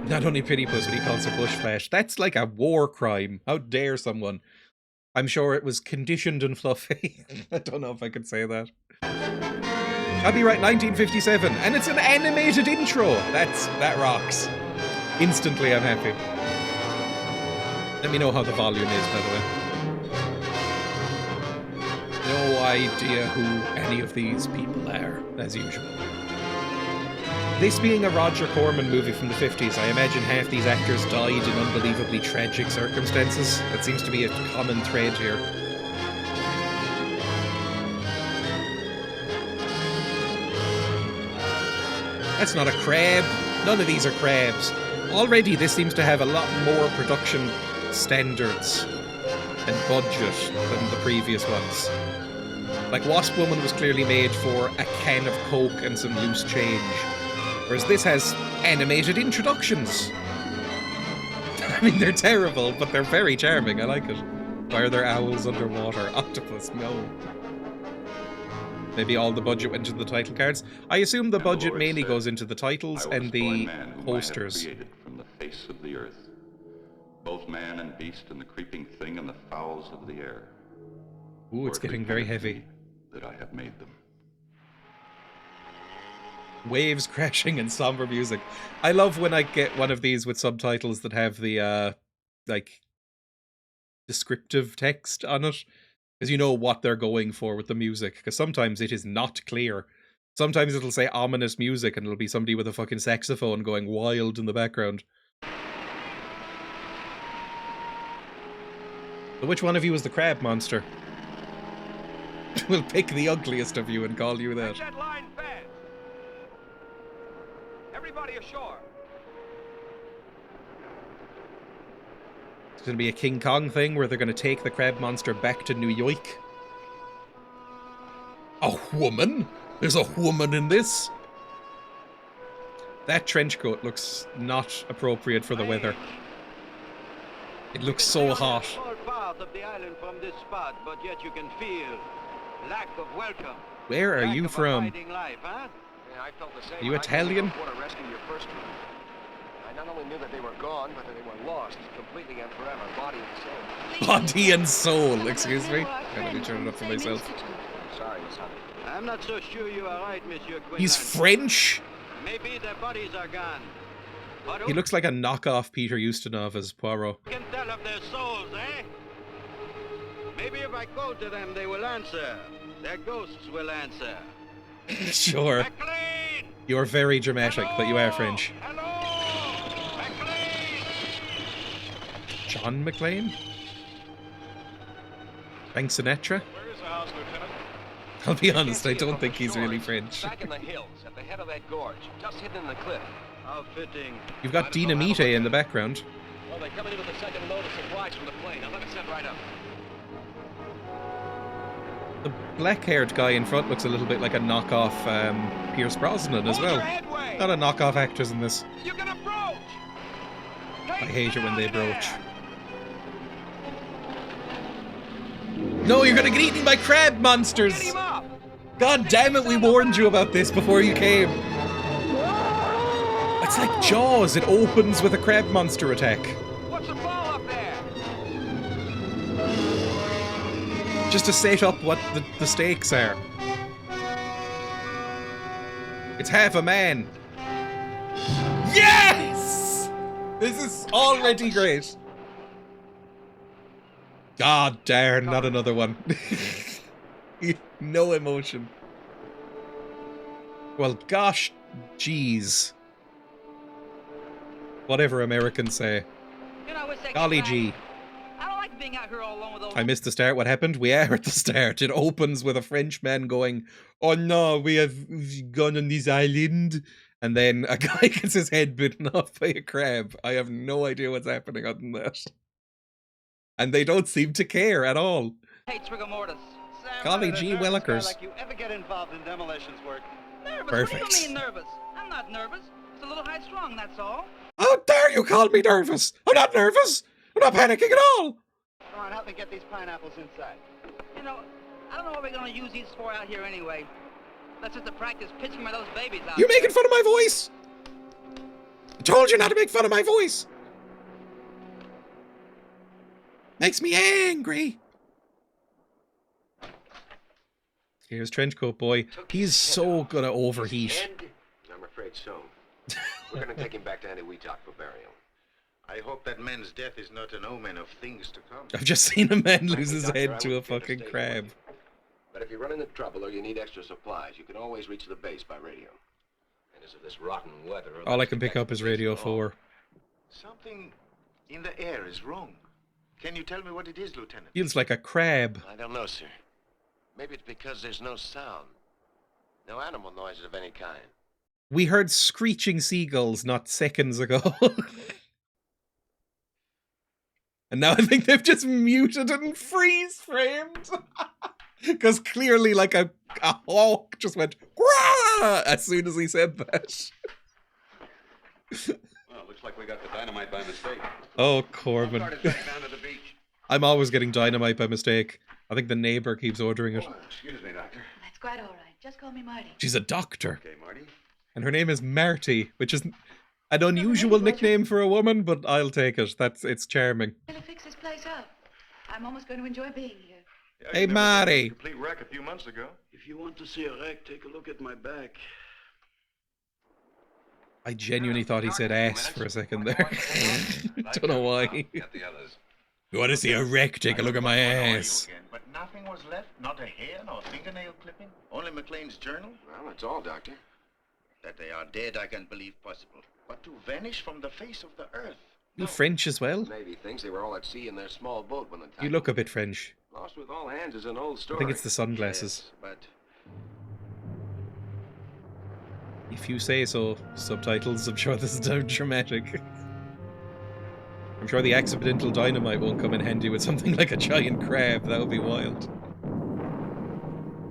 Not only pity puss, but he calls her bushflesh. That's like a war crime. How dare someone? I'm sure it was conditioned and fluffy. I don't know if I could say that. I'll be right, 1957, and it's an animated intro. That rocks. Instantly, I'm happy. Let me know how the volume is, by the way. No idea who any of these people are, as usual. This being a Roger Corman movie from the 50s, I imagine half these actors died in unbelievably tragic circumstances. That seems to be a common thread here. That's not a crab. None of these are crabs. Already this seems to have a lot more production standards and budget than the previous ones. Like Wasp Woman was clearly made for a can of Coke and some loose change. Whereas this has animated introductions. I mean, they're terrible, but they're very charming. I like it. Why are there owls underwater? Octopus, no. Maybe all the budget went into the title cards. I assume the budget mainly goes into the titles and the posters. From the face of the earth, both man and beast and the creeping thing and the fowls of the air. Ooh, it's getting very heavy. That I have made them. Waves crashing and somber music. I love when I get one of these with subtitles that have the like descriptive text on it, because you know what they're going for with the music, because sometimes it is not clear. Sometimes it'll say ominous music and it'll be somebody with a fucking saxophone going wild in the background. So which one of you is the crab monster? We'll pick the ugliest of you and call you that. That line fast. Everybody ashore. It's going to be a King Kong thing where they're going to take the crab monster back to New York. A woman? There's a woman in this? That trench coat looks not appropriate for the weather. It looks so hot. Part of the island from this spot, but yet you can feel lack of welcome. Where are you from? Life, huh? Yeah, I felt the same. Are you Italian? Your first time. I not only knew that they were gone, but that they were lost completely and forever, body and soul. Body and soul, excuse me. Gotta be turning up for myself. Sorry, Miss Honey. I'm not so sure you are right, Monsieur Quinlan. He's French? Maybe their bodies are gone. But he looks like a knockoff Peter Ustinov as Poirot. Can tell of their souls, eh? Maybe if I go to them, they will answer. Their ghosts will answer. Sure. McLean! You're very dramatic, Hello! but you are French. Hello! McLean! John McClane? Frank Sinatra? Where is the house, Lieutenant? I'll be honest, I don't think he's really French. Back in the hills, at the head of that gorge, just hidden in the cliff. How fitting. You've got Dynamite in the background. Well, they're coming in with the second load of supplies from the plane. Now let me set right up. The black-haired guy in front looks a little bit like a knockoff Pierce Brosnan as well. A lot of knockoff actors in this. You can approach. I hate it when they broach. No, you're gonna get eaten by crab monsters! Get him up. God damn it, we warned you about this before you came. It's like Jaws, it opens with a crab monster attack. What's the ball up there? Just to set up what the stakes are. It's half a man. Yes! This is already great. God darn, not another one. No emotion. Well, gosh, jeez. Whatever Americans say. You know, Golly gee. I don't like being out here all alone with those. I missed the start. What happened? We are at the start. It opens with a Frenchman going, "Oh no, we have gone on this island." And then a guy gets his head bitten off by a crab. I have no idea what's happening other than that. And they don't seem to care at all. Hates rigor mortis. Golly gee willikers. Like you ever get involved in demolitions work? Nervous? Perfect. What do you mean nervous? I'm not nervous. It's a little high strung, that's all. How dare you call me nervous? I'm not nervous. I'm not panicking at all. Come on, help me get these pineapples inside. You know, I don't know what we're gonna use these for out here anyway. That's just to practice pitching my those babies out. You're making fun of my voice. I told you not to make fun of my voice. Makes me angry. Here's Trenchcoat Boy. He's so gonna overheat. I'm afraid so. We're gonna take him back to Antiwetok for burial. I hope that man's death is not an omen of things to come. I've just seen a man lose his Doctor, I head to a wouldn't care to fucking stay crab. with you. But if you run into trouble or you need extra supplies, you can always reach the base by radio. And as of this rotten weather... All I can pick up is Radio 4. Something in the air is wrong. Can you tell me what it is, Lieutenant? Feels like a crab. I don't know, sir. Maybe it's because there's no sound. No animal noises of any kind. We heard screeching seagulls not seconds ago. And now I think they've just muted and freeze framed. Because clearly like a hawk just went "Gwah!" as soon as he said that. Well, looks like we got the dynamite by mistake. Oh, Corbin. Down to the beach. I'm always getting dynamite by mistake. I think the neighbor keeps ordering it. Oh, excuse me, Doctor. That's quite all right. Just call me Marty. She's a doctor. Okay, Marty. And her name is Marty, which is an unusual nickname for a woman, but I'll take it. It's charming. Gonna fix this place up. I'm almost going to enjoy being here. Yeah, Hey, you never Marty. did a complete wreck a few months ago. If you want to see a wreck, take a look at my back. I genuinely thought he said ass for a second there. Don't know why. Get the others. You want to see a wreck? Take a look at my ass. But nothing was left? Not a hair, nor fingernail clipping? Only McLean's journal? Well, that's all, Doctor. That they are dead, I can believe possible. But to vanish from the face of the earth? You French as well? The Navy thinks they were all at sea in their small boat when the You tide... look a bit French. Lost with all hands is an old story. I think it's the sunglasses. Yes, but If you say so. Subtitles, I'm sure this is dramatic. I'm sure the accidental dynamite won't come in handy with something like a giant crab. That would be wild.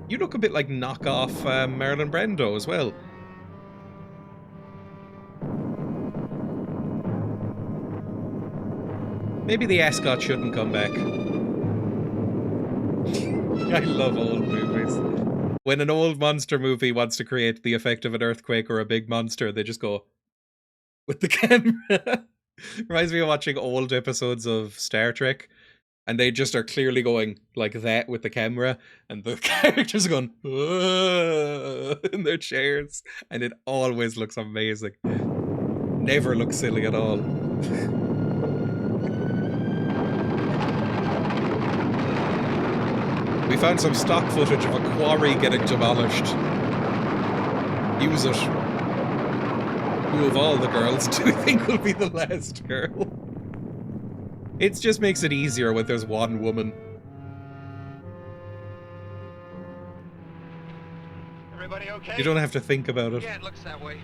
You look a bit like knockoff Marlon Brando as well. Maybe the ascot shouldn't come back. I love old movies. When an old monster movie wants to create the effect of an earthquake or a big monster, they just go with the camera. Reminds me of watching old episodes of Star Trek, and they just are clearly going like that with the camera, and the characters are going in their chairs, and it always looks amazing. Never looks silly at all. We found some stock footage of a quarry getting demolished. Use it. Who of all the girls do you think will be the last girl? It just makes it easier when there's one woman. everybody okay? You don't have to think about it. Yeah, it looks that way.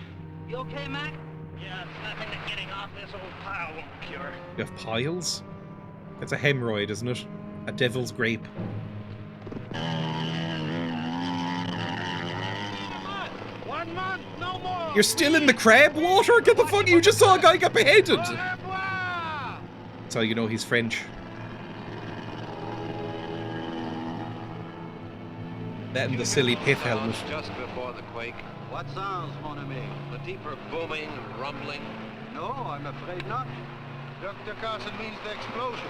You okay, Mac? Yeah, it's nothing that getting off this old pile won't cure. You have piles? It's a hemorrhoid, isn't it? A devil's grape. 1 month, no more! You're still in the crab water? Get the fuck! You just saw a guy get beheaded! Au revoir! That's how you know he's French. That and the silly pith helmet. Just before the quake. What sounds, mon ami? The deeper booming, rumbling. No, I'm afraid not. Dr. Carson means the explosions.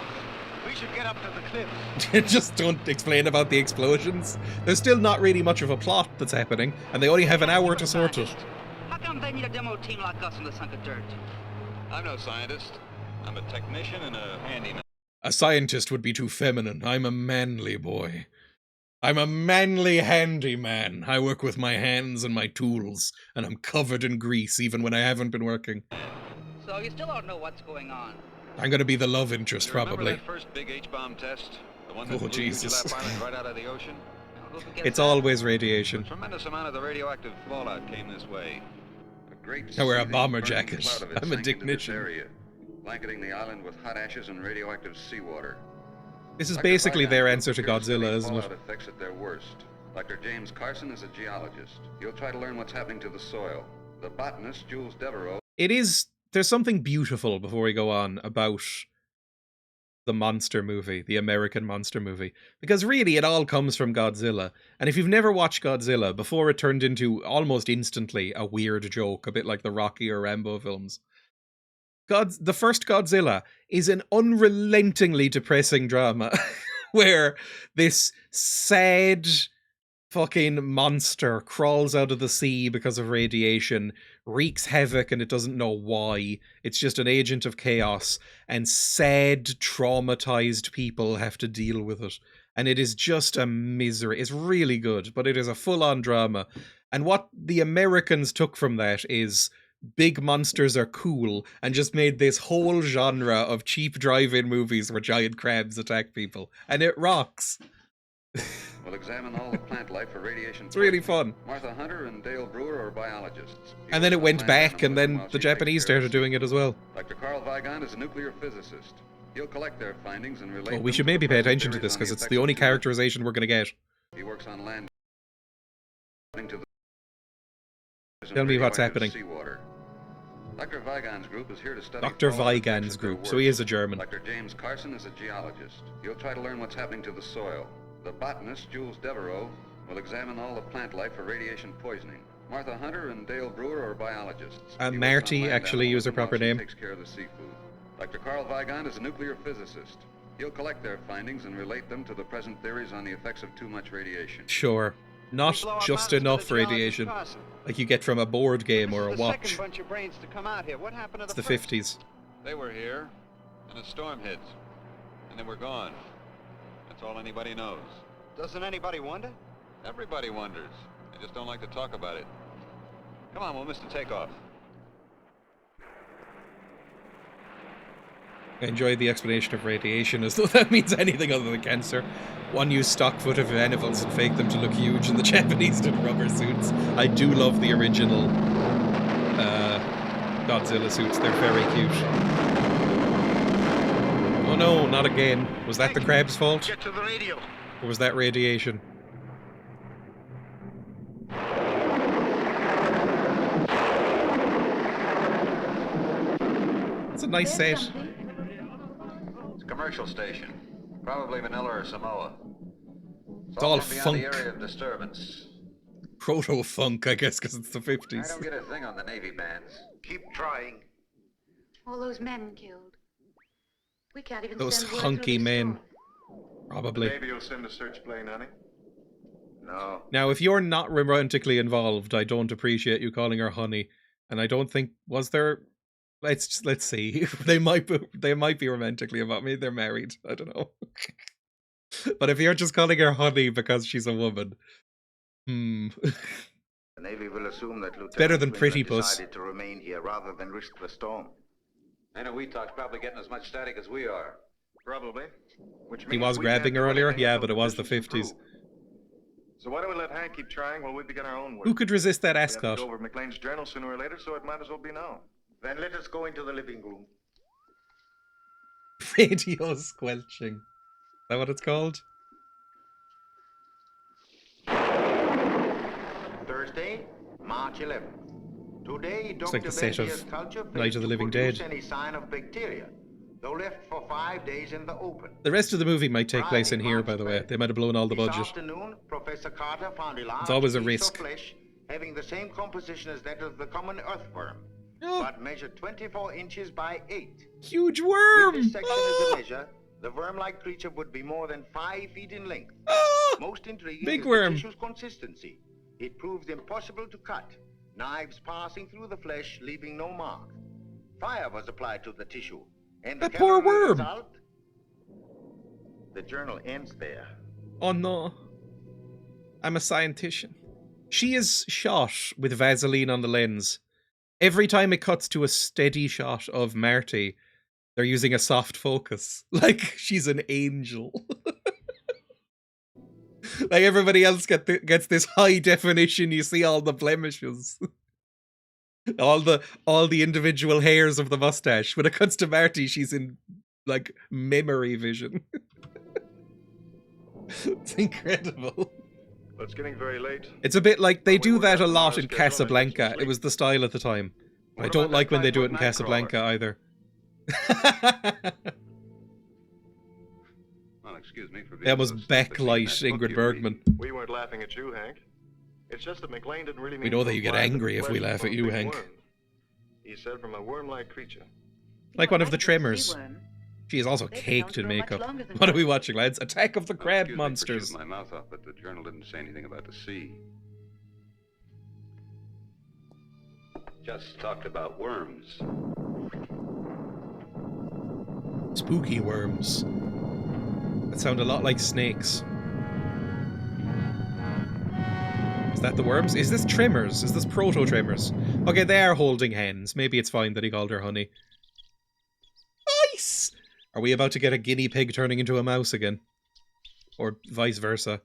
We should get up to the cliffs. Just don't explain about the explosions. There's still not really much of a plot that's happening, and they only have an hour to sort it. How come they need a demo team like us in the sunk of dirt? I'm no scientist. I'm a technician and a handyman. A scientist would be too feminine. I'm a manly boy. I'm a manly handyman. I work with my hands and my tools, and I'm covered in grease even when I haven't been working. So you still don't know what's going on. I'm gonna be the love interest, You remember probably. that first big H-bomb test? The one that Oh, blew Jesus. Ujulap Island right out of the ocean? Who gets It's that? always A radiation. tremendous amount of the radioactive fallout came this way. A great I wear a seething, bomber burning jacket. cloud of it I'm a sank into this technician. area, blanketing the island with hot ashes and radioactive seawater. This is Dr. basically their Vargas answer to appears Godzilla, the isn't it? fallout effects at their worst. Dr. James Carson is a geologist. He'll try to learn what's happening to the soil. The botanist, Jules Devereaux, It is... There's something beautiful, before we go on, about the monster movie, the American monster movie. Because really, it all comes from Godzilla. And if you've never watched Godzilla, before it turned into, almost instantly, a weird joke, a bit like the Rocky or Rambo films, The first Godzilla is an unrelentingly depressing drama where this sad fucking monster crawls out of the sea because of radiation, wreaks havoc, and it doesn't know why. It's just an agent of chaos, and sad, traumatized people have to deal with it. And it is just a misery. It's really good, but it is a full-on drama. And what the Americans took from that is big monsters are cool, and just made this whole genre of cheap drive-in movies where giant crabs attack people. And it rocks. We'll examine all the plant life for radiation. It's really fun. Martha Hunter and Dale Brewer are biologists. And then it went back, and then the Japanese started doing it as well. Dr. Carl Weigand is a nuclear physicist. He'll collect their findings and relate. Well, we should maybe pay attention to this, because it's the only characterization we're going to get. He works on land. Tell me what's happening. Seawater. Dr. Weigand's group is here to study. Dr. Weigand's group, so he is a German. Dr. James Carson is a geologist. He'll try to learn what's happening to the soil. The botanist, Jules Devereaux, will examine all the plant life for radiation poisoning. Martha Hunter and Dale Brewer are biologists. Marty, actually, use her proper name. Takes care of the seafood. Dr. Carl Weigand is a nuclear physicist. He'll collect their findings and relate them to the present theories on the effects of too much radiation. Sure. Not just enough radiation, like you get from a board game or a watch. Second bunch of brains to come out here. What happened to It's the the first? 50s. They were here, and a storm hits, and they were gone. That's all anybody knows. Doesn't anybody wonder? Everybody wonders. They just don't like to talk about it. Come on, we'll miss the takeoff. I enjoy the explanation of radiation as though that means anything other than cancer. One used stock footage of animals and faked them to look huge, and the Japanese did rubber suits. I do love the original Godzilla suits. They're very cute. Oh no, not again. Was that the crab's fault? Get to the radio. Or was that radiation? It's a nice set. It's a commercial station. Probably Manila or Samoa. It's all beyond funk. the area of disturbance. Proto-funk, I guess, because it's the 50s. I don't get a thing on the Navy bands. Keep trying. All those men killed. We can't even Those send word hunky through the men. storm. Probably. Maybe you'll send a search plane, honey. No. Now, if you're not romantically involved, I don't appreciate you calling her honey. And I don't think, was there... Let's see. They might be romantically involved. Maybe they're married. I don't know. But if you're just calling her honey because she's a woman, The Navy will assume that Lieutenant better than Swindler Pretty Puss. decided to remain here rather than risk the storm. I know Weetalk's probably getting as much static as we are. Probably. Which He means was we grabbing can't her do earlier? anything Yeah, until but it was the conditions 50s. improve. So why don't we let Hank keep trying while we begin our own work? Who could resist that We have to ascot? go over McLean's journal sooner or later, so it might as well be now. Then let us go into the living room. Radio squelching. Is that what it's called? Thursday, March 11th. Today, Looks like Dr. the set of Benzier's culture Night failed of the to Living produce Dead. any sign of bacteria, though left for 5 days in the open. The rest of the movie might take place in Friday, here, March by the way. 12th. They might have blown all the This budget. afternoon, Professor Carter found a large It's always a piece risk. of flesh having the same composition as that of the common earthworm, Oh, but measured 24 inches by 8. huge With worm! this section as Ah! a measure, the worm-like creature would be more than 5 feet in length. Ah! Most intriguing Big is worm. the tissue's consistency. It proves impossible to cut, knives passing through the flesh, leaving no mark. Fire was applied to the tissue, and the That poor chemical worm. result... The journal ends there. Oh no. I'm a scientist. She is shot with Vaseline on the lens. Every time it cuts to a steady shot of Marty, they're using a soft focus. Like she's an angel. Like everybody else gets this high definition, you see all the blemishes. all the individual hairs of the mustache. When it comes to Marty, she's in like memory vision. It's incredible. But it's getting very late. It's a bit like they We do would that have a to lot modify in schedule and get some Casablanca. It sleep. was the style at the time. What I don't about like that when they do it in 5-foot Casablanca either. Well, excuse me for being That was so stupid, but backlight that book Ingrid you Bergman. We weren't laughing at you, Hank. It's just that McLean didn't really mean We know that to you get imply angry if we flesh laugh from at a you, big Hank. worm. He said from a worm-like creature. Like one of the Sea trimmers. worm. She is also They caked in don't grow much makeup. longer than What are that. we watching, lads? Attack of the Crab Excuse me for Monsters. shooting my mouth off, but the journal didn't say anything about the sea. Just talked about worms. Spooky worms. That sound a lot like snakes. Is that the worms? Is this trimmers? Is this proto-trimmers? Okay, they are holding hens. Maybe it's fine that he called her honey. Nice! Are we about to get a guinea pig turning into a mouse again? Or vice versa?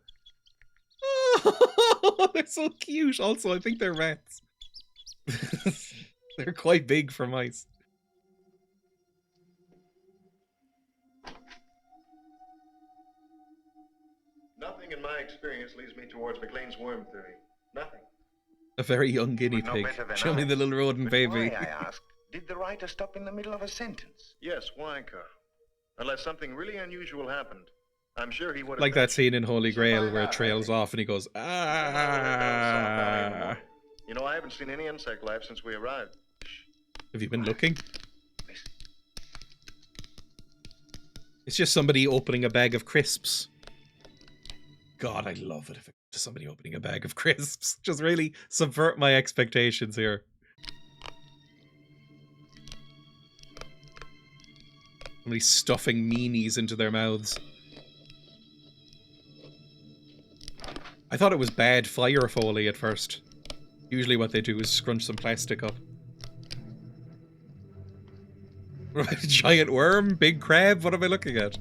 Oh, they're so cute. Also, I think they're rats. They're quite big for mice. Nothing in my experience leads me towards McLean's worm theory. Nothing. A very young guinea Would know pig. better than Show me I. the little rodent But baby. why, I asked, did the writer stop in the middle of a sentence? Yes, Wanker. Unless something really unusual happened. I'm sure he would have... Like that scene in Holy Grail where it out, trails off and he goes, ah. You know, I haven't seen any insect life since we arrived. Have you been looking? It's just somebody opening a bag of crisps. God, I love it if it's just somebody opening a bag of crisps. Just really subvert my expectations here. Somebody stuffing meanies into their mouths. I thought it was bad fire foley at first. Usually what they do is scrunch some plastic up. Giant worm? Big crab? What am I looking at?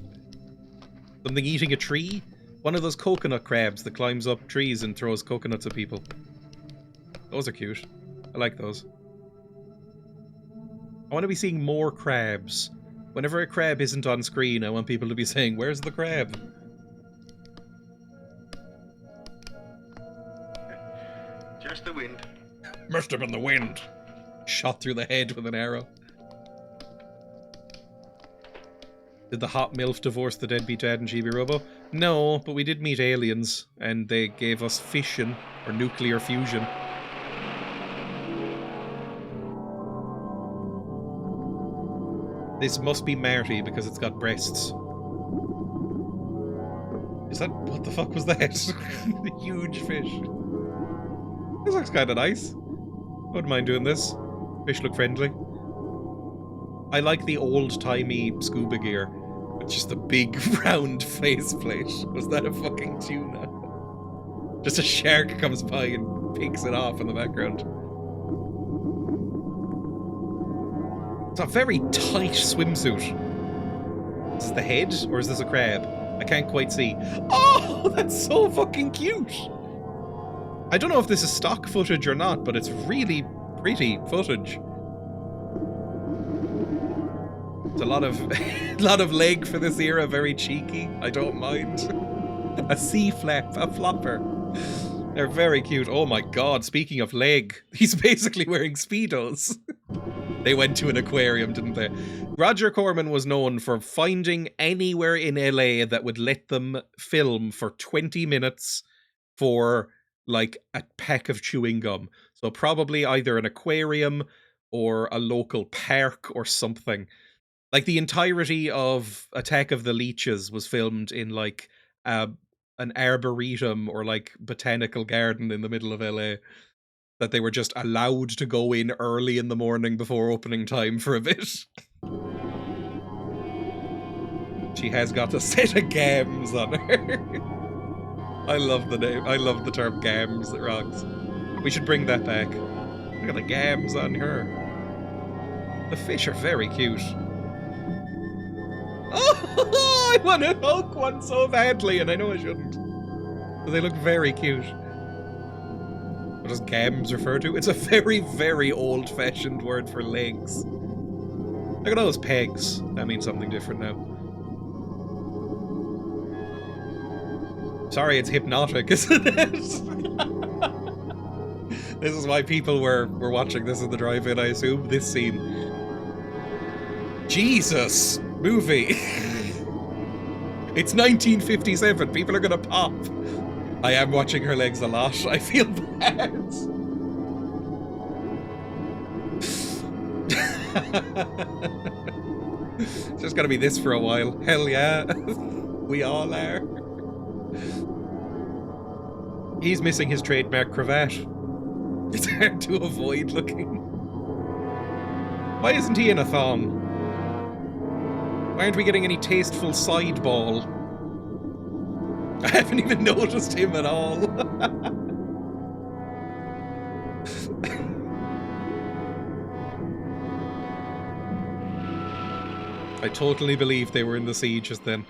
Something eating a tree? One of those coconut crabs that climbs up trees and throws coconuts at people. Those are cute. I like those. I want to be seeing more crabs. Whenever a crab isn't on screen, I want people to be saying, "Where's the crab?" Just the wind. Must have been the wind. Shot through the head with an arrow. Did the hot MILF divorce the deadbeat dad and Chibi Robo? No, but we did meet aliens, and they gave us fission, or nuclear fusion. This must be Marty because it's got breasts. Is that... what the fuck was that? A huge fish. This looks kind of nice. I wouldn't mind doing this. Fish look friendly. I like the old-timey scuba gear. With just a big round faceplate. Was that a fucking tuna? Just a shark comes by and picks it off in the background. It's a very tight swimsuit. Is this the head, or is this a crab? I can't quite see. Oh, that's so fucking cute! I don't know if this is stock footage or not, but it's really pretty footage. It's a lot of leg for this era, very cheeky. I don't mind. A sea flap, a flopper. They're very cute. Oh my god, speaking of leg, he's basically wearing Speedos. They went to an aquarium, didn't they? Roger Corman was known for finding anywhere in LA that would let them film for 20 minutes for like a pack of chewing gum. So probably either an aquarium or a local park or something. Like the entirety of Attack of the Leeches was filmed in like an arboretum or like botanical garden in the middle of LA. That they were just allowed to go in early in the morning before opening time for a bit. She has got a set of gams on her. I love the name. I love the term gams. It rocks. We should bring that back. Look at the gams on her. The fish are very cute. Oh, I want to hug one so badly, and I know I shouldn't. But they look very cute. What does gams refer to? It's a very, very old-fashioned word for legs. Look at those pegs. That means something different now. Sorry, it's hypnotic, isn't it? This is why people were watching this in the drive-in, I assume. This scene. Jesus! Movie! It's 1957. People are gonna pop. I am watching her legs a lot. I feel bad. It's just gotta be this for a while. Hell yeah. We all are. He's missing his trademark cravat. It's hard to avoid looking. Why isn't he in a thong? Why aren't we getting any tasteful side ball? I haven't even noticed him at all. I totally believed they were in the sea just then.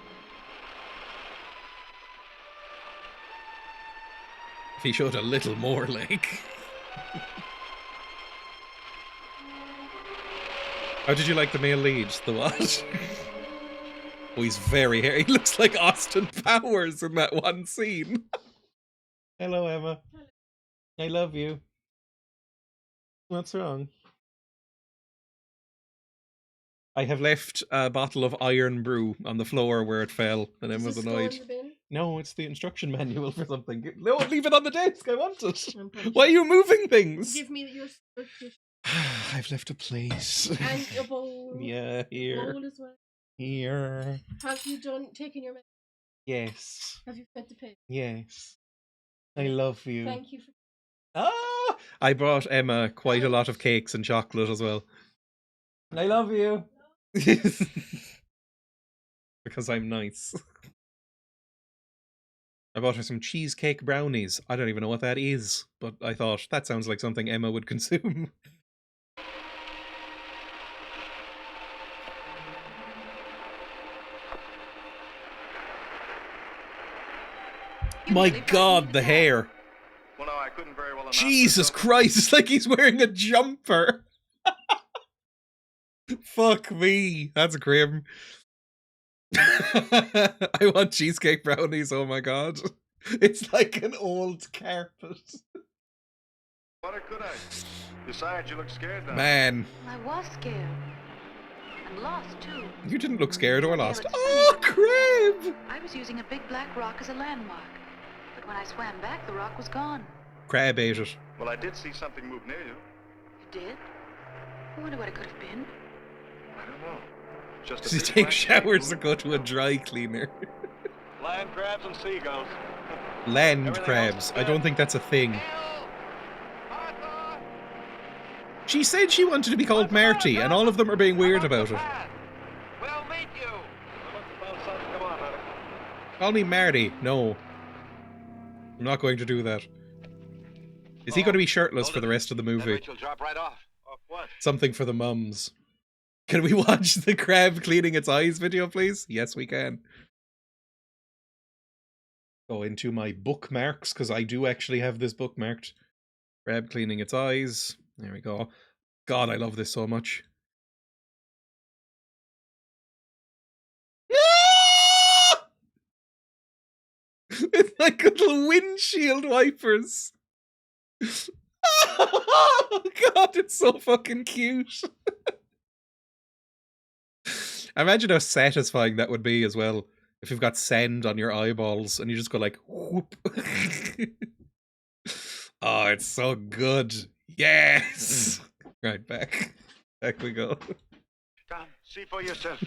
If he showed a little more, like. How did you like the male lead? The what? Oh, he's very hairy. He looks like Austin Powers in that one scene. Hello, Emma. I love you. What's wrong? I have left a bottle of iron brew on the floor where it fell, and Emma's annoyed. No, it's the instruction manual for something. No, leave it on the desk. I want it. Why are you moving things? Give me your I've left a plate. And a bowl. Yeah, here. Bowl as well. Here. Have you taken your medicine? Yes. Have you fed the pig? Yes. I love you. Thank you for... Ah! I brought Emma quite a lot of cakes and chocolate as well. I love you. Because I'm nice. I bought her some cheesecake brownies. I don't even know what that is, but I thought that sounds like something Emma would consume. My God, the hair. Well, no, I couldn't very well announce Jesus myself. Christ, it's like he's wearing a jumper. Fuck me. That's grim. I want cheesecake brownies, oh my God. It's like an old carpet. What could I? Besides, you look scared now. Man, I was scared. And lost, too. you didn't look scared or lost. it's Oh, crab! I was using a big black rock as a landmark. But when I swam back, the rock was gone. Crab ate it. Well, I did see something move near you. You did? I wonder what it could have been. I don't know. Just Does he take showers or go to a dry cleaner? Land crabs and seagulls. Land Everything crabs. else is I don't good. think that's a thing. Martha! She said she wanted to be called Marty, and all of them are being weird about it. We'll meet you. Come on, honey. Call me Marty. No. I'm not going to do that. Is he going to be shirtless for the rest of the Then movie? Rachel drop right off. Off what? Something for the mums. Can we watch the crab cleaning its eyes video, please? Yes, we can. Go into my bookmarks, because I do actually have this bookmarked. Crab cleaning its eyes. There we go. God, I love this so much. It's like little windshield wipers. Oh, God, it's so fucking cute. Imagine how satisfying that would be as well. If you've got sand on your eyeballs and you just go like, whoop. Oh, it's so good. Yes. Right, back. Back we go. Come, see for yourself.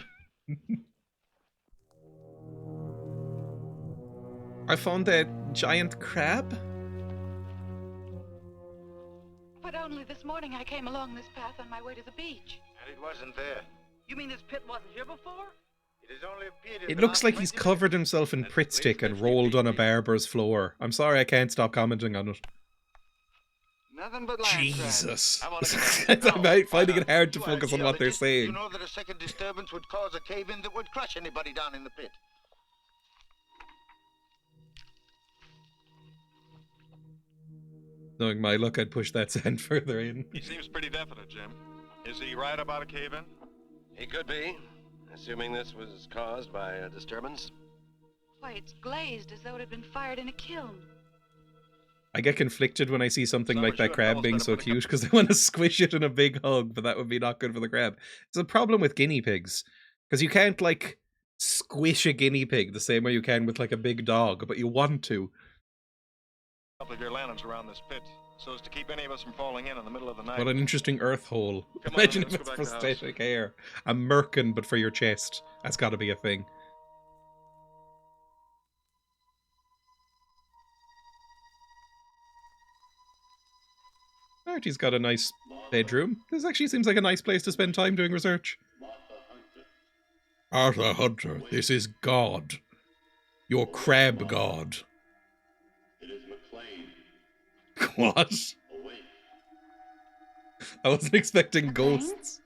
I found a giant crab. But only this morning I came along this path on my way to the beach. And it wasn't there. You mean this pit wasn't here before? It has only appeared in It the looks last like he's 20 covered himself in Pritt stick and rolled on a barber's floor. I'm sorry, I can't stop commenting on it. Nothing but land Jesus. I wanna get back. I'm finding it hard to You are a focus on what they're geologist. saying. You know that a second disturbance would cause a cave-in that would crush anybody down in the pit. Knowing my luck, I'd push that sand further in. He seems pretty definite, Jim. Is he right about a cave-in? He could be, assuming this was caused by a disturbance. Why, it's glazed as though it had been fired in a kiln. I get conflicted when I see something Some are like that sure crab fellas being better so put a cute because I want to squish it in a big hug, but that would be not good for the crab. It's a problem with guinea pigs because you can't like squish a guinea pig the same way you can with like a big dog, but you want to. A couple of your lanterns around this pit. so as to keep any of us from falling in the middle of the night. What an interesting earth hole. Come on, Imagine let's if go it's back to the house. prosthetic hair. A merkin, but for your chest. That's got to be a thing. Artie's got a nice bedroom. This actually seems like a nice place to spend time doing research. Arthur Hunter, this is God. Your crab god. It is McLean. What? Awake. I wasn't expecting ghosts.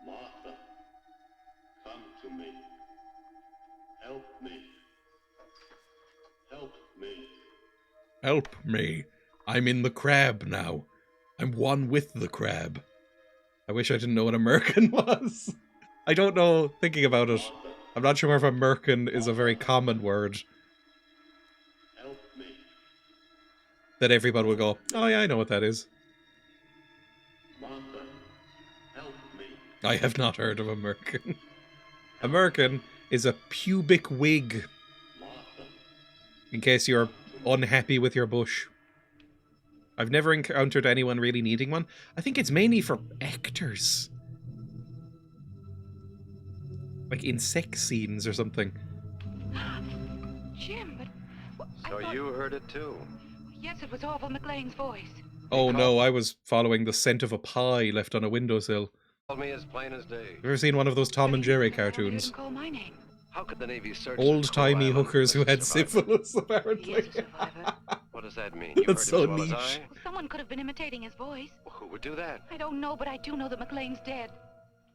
Martha, come to me. Help me. Help me. Help me. I'm in the crab now. I'm one with the crab. I wish I didn't know what a merkin was. I don't know, thinking about it. I'm not sure if a merkin is a very common word. Help me. That everybody will go, oh yeah, I know what that is. Martha, help me. I have not heard of a merkin. A merkin is a pubic wig. Martha, In case you're unhappy with your bush. I've never encountered anyone really needing one. I think it's mainly for actors. Like in sex scenes or something. Jim, but... I So thought... you heard it too? Yes, it was Orville McLean's voice. Oh no, I was following the scent of a pie left on a windowsill. Told me as plain as day. You ever seen one of those Tom and Jerry He cartoons? didn't call my name. How could the Navy search Old-timey hookers who had syphilis? syphilis, apparently. He is a survivor. What does that mean? You heard That's him so as well as niche. I? Well, someone could have been imitating his voice. Well, who would do that? I don't know, but I do know that McLean's dead.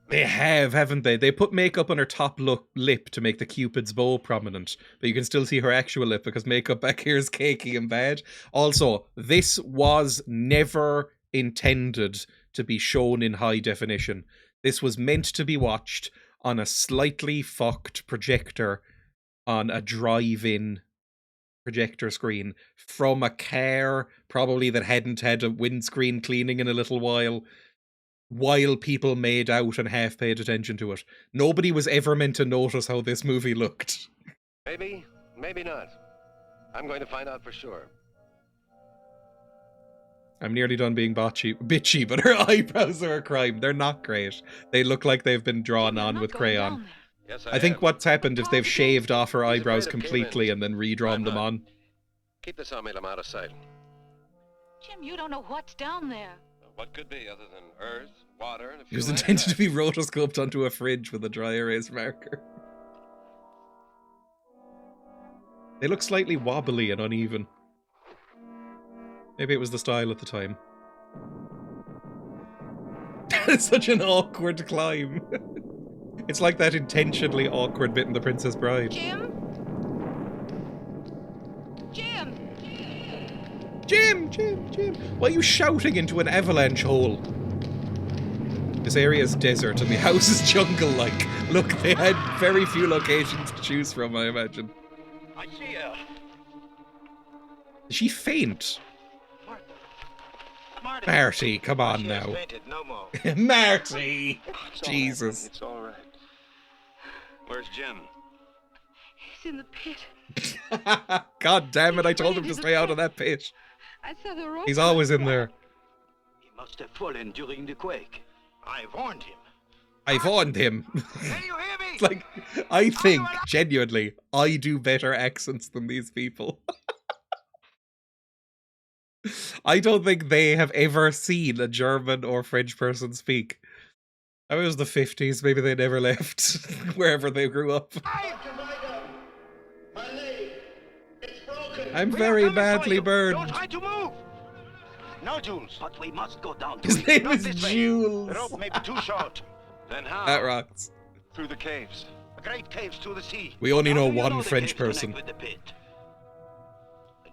They have, haven't they? They put makeup on her top lip to make the Cupid's bow prominent, but you can still see her actual lip because makeup back here is cakey and bad. Also, this was never intended to be shown in high definition. This was meant to be watched on a slightly fucked projector on a drive-in projector screen from a car, probably that hadn't had a windscreen cleaning in a little while people made out and half paid attention to it. Nobody was ever meant to notice how this movie looked. Maybe, maybe not. I'm going to find out for sure. I'm nearly done being bitchy, but her eyebrows are a crime. They're not great. They look like they've been drawn Jim, you're on not with going crayon. down there. Yes, I think what's happened is they've shaved off her He's eyebrows afraid of completely cave-ins. and then redrawn I'm them not. on. Keep this on me, I'm out of sight. Jim, you don't know what's down there. What could be other than earth, water, and a It few was hand intended to bags? be rotoscoped onto a fridge with a dry erase marker. They look slightly wobbly and uneven. Maybe it was the style at the time. It's such an awkward climb. It's like that intentionally awkward bit in The Princess Bride. Jim? Jim! Jim! Why are you shouting into an avalanche hole? This area is desert and the house is jungle-like. Look, they had very few locations to choose from, I imagine. I see her. Did she faint? Marty. Marty, come on She has now. fainted, no more. Marty! It's all Jesus. right. It's all right. Where's Jim? He's in the pit. God damn it, I told him to stay out of that pit. I saw the rope. He's always in there. He must have fallen during the quake. I warned him. I warned him. Can you hear me? It's like, I think, genuinely, I do better accents than these people. I don't think they have ever seen a German or French person speak. I mean, it was the 50s, maybe they never left wherever they grew up. My leg. It's broken. I'm We are very coming for badly you. burned. Don't try to move. No, Jules. But we must go down to His it. name Not is this way. Jules. The rope may be too short. Then how? That rocks. Through the caves. A great caves to the sea. We only know How do you one the French caves connect person. with the pit?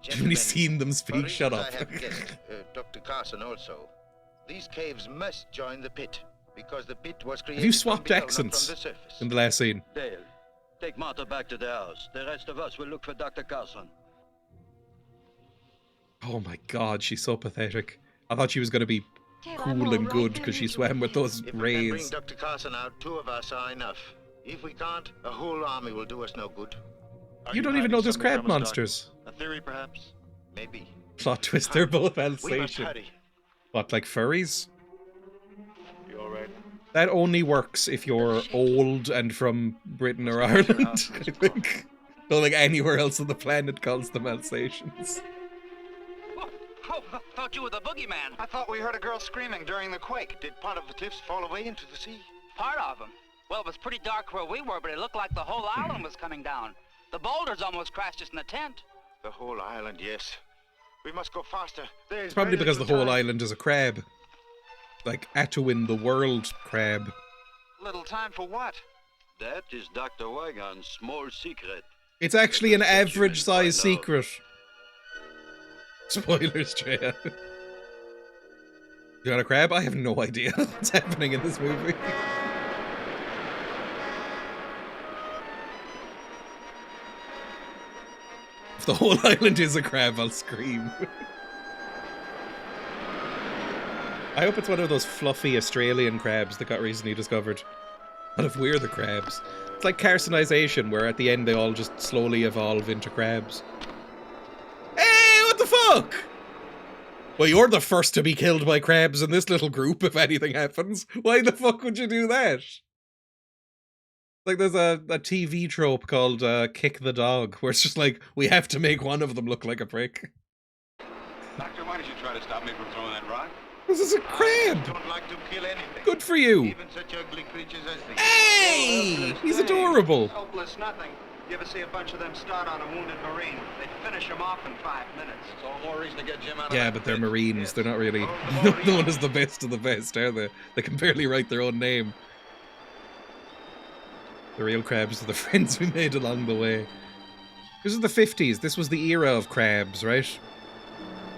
You've only seen them speak. Shut up. I have guessed, Dr. Carson also. These caves must join the pit, because the pit was created Have you from swapped below, not accents from the surface. in the last scene? Dale, take Martha back to the house. The rest of us will look for Dr. Carson. Oh my god, she's so pathetic. I thought she was going to be Dale, I'm cool all and right. good They'll because she leave you swam with alone. those If we can rays. bring Dr. Carson out, two of us are enough. If we can't, a whole army will do us no good. Are You don't even know hiding there's something crab from us, Doc? monsters. A theory, perhaps? Maybe. Plot twist, they're both We must Alsatian. hurry. What, like furries? You all right? That only works if you're old and from Britain or Ireland, I think. Don't think anywhere else on the planet calls them Alsatians. Oh, I thought you were the boogeyman. I thought we heard a girl screaming during the quake. Did part of the cliffs fall away into the sea? Part of them. Well, it was pretty dark where we were, but it looked like the whole island was coming down. The boulders almost crashed us in the tent. The whole island, yes. We must go faster. There's It's probably very because the little whole time. island is a crab. Like Atuin the world crab. Little time for what? That is Dr. Wygon's small secret. It's actually an average size secret. Spoilers, Dreya. You got a crab? I have no idea what's happening in this movie. If the whole island is a crab, I'll scream. I hope it's one of those fluffy Australian crabs that got recently discovered. What if we're the crabs? It's like carcinization, where at the end they all just slowly evolve into crabs. Hey, what the fuck? Well, you're the first to be killed by crabs in this little group if anything happens. Why the fuck would you do that? Like there's a TV trope called Kick the Dog, where it's just like, we have to make one of them look like a prick. Doctor, why did you try to stop me from throwing that rock? This is a crab! I don't like to kill anything. Good for you! Even such ugly creatures as these. Hey! He's adorable! Hopeless nothing. You ever see a bunch of them start on a wounded Marine? They finish him off in 5 minutes. It's all more reason to get Jim out of Yeah, that but they're pit. Marines. Yes. They're not really known as the best of the best, are they? They can barely write their own name. The real crabs are the friends we made along the way. This is the 50s. This was the era of crabs, right?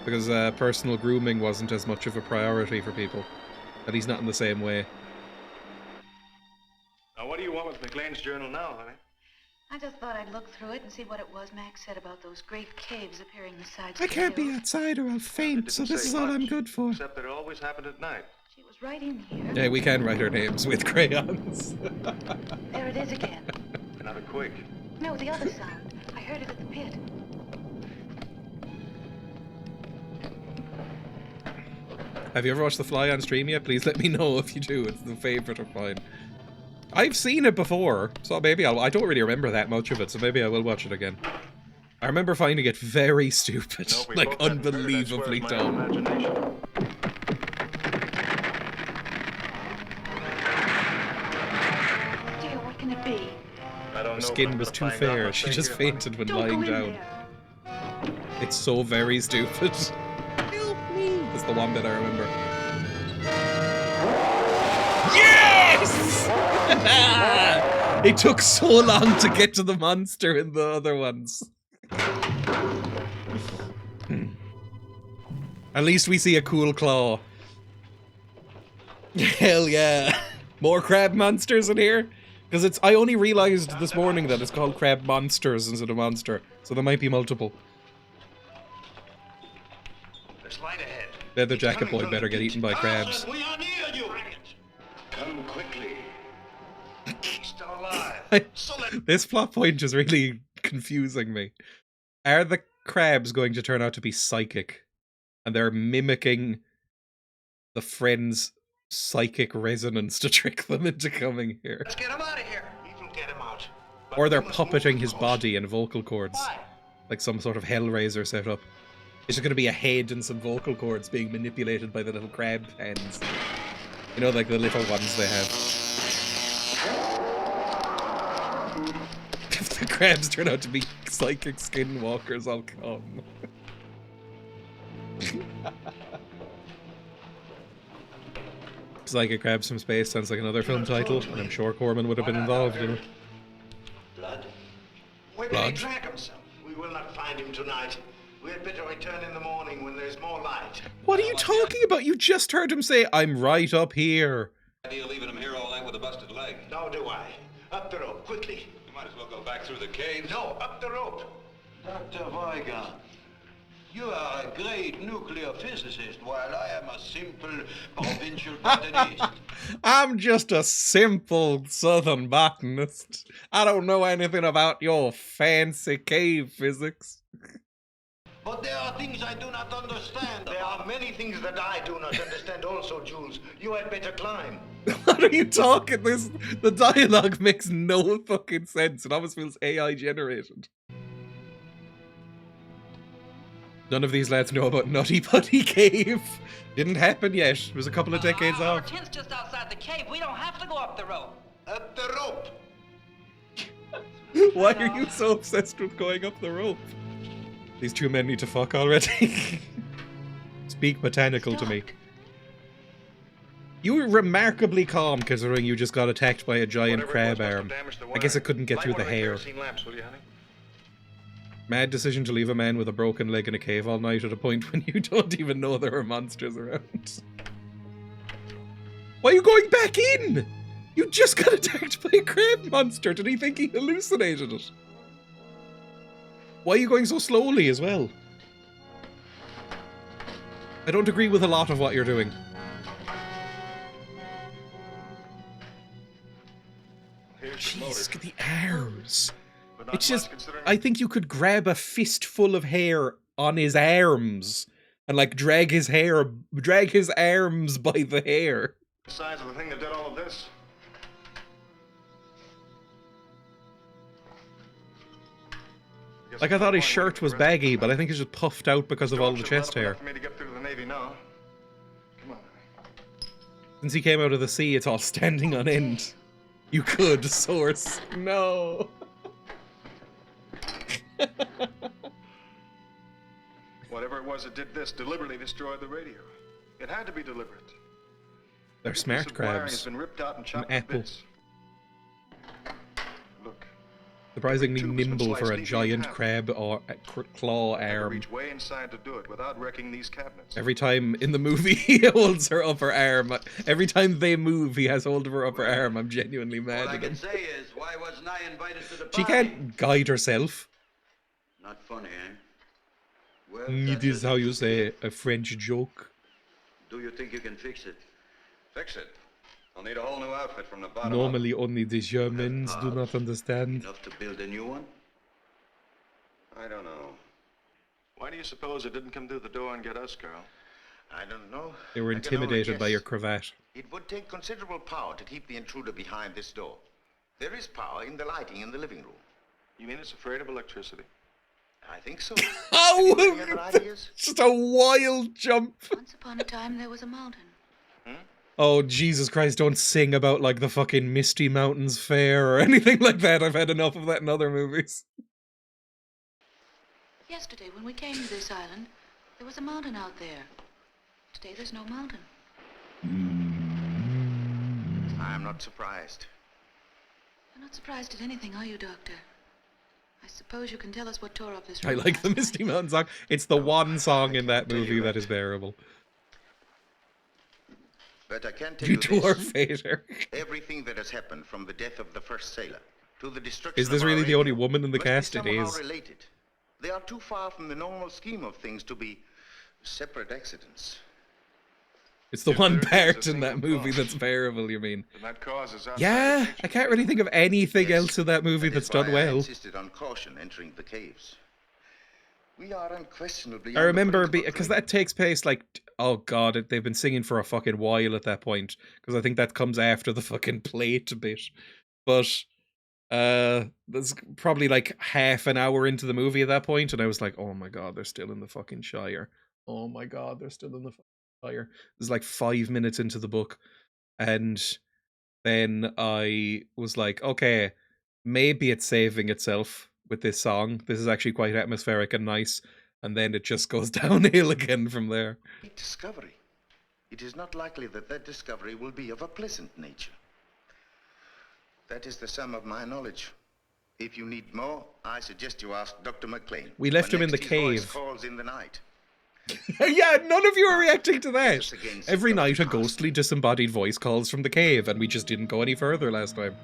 Because personal grooming wasn't as much of a priority for people. At least not in the same way. Now, what do you want with McLean's journal now, honey? I just thought I'd look through it and see what it was Max said about those great caves appearing the sides I of the can't be hills. outside or I'll faint, so Didn't this say is all I'm much, good for. Except that it always happened at night. She was right in here. Yeah, we can write our names with crayons. There it is again. Another quake. No, the other sound. I heard it at the pit. Have you ever watched The Fly on stream yet? Please let me know if you do. It's the favourite of mine. I've seen it before, so maybe I don't really remember that much of it, so maybe I will watch it again. I remember finding it very stupid, No, we like both hadn't heard it. I swear unbelievably it's my own dumb. imagination. Dear, what can it be? I don't Her know, skin but was I'll too find out fair. once She I just hear. fainted when Don't lying go in down. there. It's so very stupid. Help me! That's the one bit I remember. Yes! It took so long to get to the monster in the other ones. At least we see a cool claw. Hell yeah. More crab monsters in here? Because it's, I only realized this morning that it's called crab monsters instead of monster. So there might be multiple. There's light ahead. Leather jacket boy better get eaten by crabs. We are near you. Come quickly. He's still alive. This plot point is really confusing me. Are the crabs going to turn out to be psychic? And they're mimicking the friend's psychic resonance to trick them into coming here? Let's get him out of here. We will get him out. Or they're puppeting his body and vocal cords. Like some sort of Hellraiser setup. It's just going to be a head and some vocal cords being manipulated by the little crab hands. You know, like the little ones they have. If the crabs turn out to be psychic skinwalkers, I'll come. Psychic Crabs from Space sounds like another film title, and I'm sure Corman would have been involved in it. Blood. Where did Blood. he drag himself? We will not find him tonight. We had better return in the morning when there's more light. What are you talking about? You just heard him say, I'm right up here. Idea leaving him here all night with a busted leg. Now do I. Up the rope, quickly. You might as well go back through the caves. No, up the rope. Dr. Wygon, you are a great nuclear physicist, while I am a simple provincial botanist. I'm just a simple southern botanist. I don't know anything about your fancy cave physics. But there are things I do not understand. There are many things that I do not understand also, Jules. You had better climb. What are you talking? The dialogue makes no fucking sense. It almost feels AI generated. None of these lads know about Nutty Putty Cave. Didn't happen yet. It was a couple of decades Our off. tent's just outside the cave. We don't have to go up the rope. Up the rope. Why are you so obsessed with going up the rope? These two men need to fuck already. Speak botanical to me. You were remarkably calm considering you just got attacked by a giant crab arm. I guess it couldn't get through the hair. Lamps, will you, honey? Mad decision to leave a man with a broken leg in a cave all night at a point when you don't even know there are monsters around. Why are you going back in? You just got attacked by a crab monster. Did he think he hallucinated it? Why are you going so slowly as well? I don't agree with a lot of what you're doing. Jeez, the arms. It's just, I think you could grab a fistful of hair on his arms and like drag his arms by the hair. The size of the thing that did all of this. Like I thought his shirt was baggy, but I think it's just puffed out because of all the chest hair. For me to get through the Navy now. Come on. Since he came out of the sea, it's all standing on end. You could, source. No. Whatever it was that did this deliberately destroyed the radio. It had to be deliberate. They're smart This wiring crabs. has been ripped out and chopped An to apple. bits. Look. Surprisingly Every tube's been nimble for sliced a neatly in giant half. crab or a claw Had to arm. reach way inside to do it without wrecking these cabinets. Every time in the movie he holds her upper arm. Every time they move, he has hold of her upper arm. I'm genuinely mad All I at can him. say is, why wasn't I invited to the She party? can't guide herself. Not funny, eh? Well, It that's is it. how you say a French joke. Do you think you can fix it? Fix it. I'll need a whole new outfit from the bottom Normally only the Germans do not understand. Enough to build a new one? up. I don't know. Why do you suppose it didn't come through the door and get us, Carl? I don't know. They were I can only intimidated by guess. your cravat. It would take considerable power to keep the intruder behind this door. There is power in the lighting in the living room. You mean it's afraid of electricity? I think so. Oh, Any other ideas? just a wild jump. Once upon a time, there was a mountain. Oh, Jesus Christ, don't sing about, like, the fucking Misty Mountains Fair or anything like that. I've had enough of that in other movies. Yesterday, when we came to this island, there was a mountain out there. Today, there's no mountain. I am not surprised. You're not surprised at anything, are you, Doctor? I suppose you can tell us what tore up this I room like the last Misty night. Mountain song. It's the one song in that movie that is bearable. But I can tell You you tore this. Vader. Everything that has happened from the death of the first sailor to the destruction Is this of our really the only radio woman in the must be cast? It somehow is. related. They are too far from the normal scheme of things to be separate accidents. It's the If one there is part a in that single movie cause, that's bearable, you mean? then that cause is outside Yeah, of I nature. can't really think of anything Yes, else in that movie that that's is why done I well. insisted on caution entering the caves. We are unquestionably. I remember because because that takes place like, oh god, they've been singing for a fucking while at that point. Because I think that comes after the fucking plate bit. But that's probably like half an hour into the movie at that point, and I was like, oh my god, they're still in the fucking Shire. Oh my god, they're still in the fucking Shire. This is like 5 minutes into the book, and then I was like, okay, maybe it's saving itself with this song. This is actually quite atmospheric and nice, and then it just goes downhill again from there. discovery. It is not likely that that discovery will be of a pleasant nature. That is the sum of my knowledge. If you need more, I suggest you ask Dr. McLean. We left when him in the next his voice cave. calls in the night. Yeah, none of you are reacting to that. Yes, again, Every sit night a down fast. ghostly disembodied voice calls from the cave, and we just didn't go any further last time.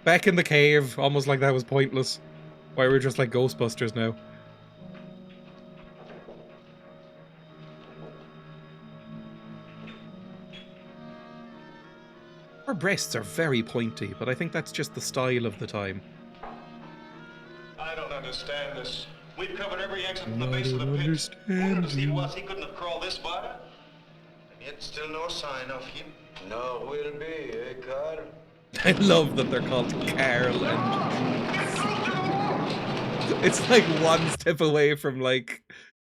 Back in the cave, almost like that was pointless. Why we're just like Ghostbusters now. Her breasts are very pointy, but I think that's just the style of the time. I don't understand this. We've covered every exit from I the base of the don't pit. understand Whoever he you. was, he couldn't have crawled this far. And yet still no sign of him. No will be, eh, Carl? I love that they're called Carl and it's like one step away from like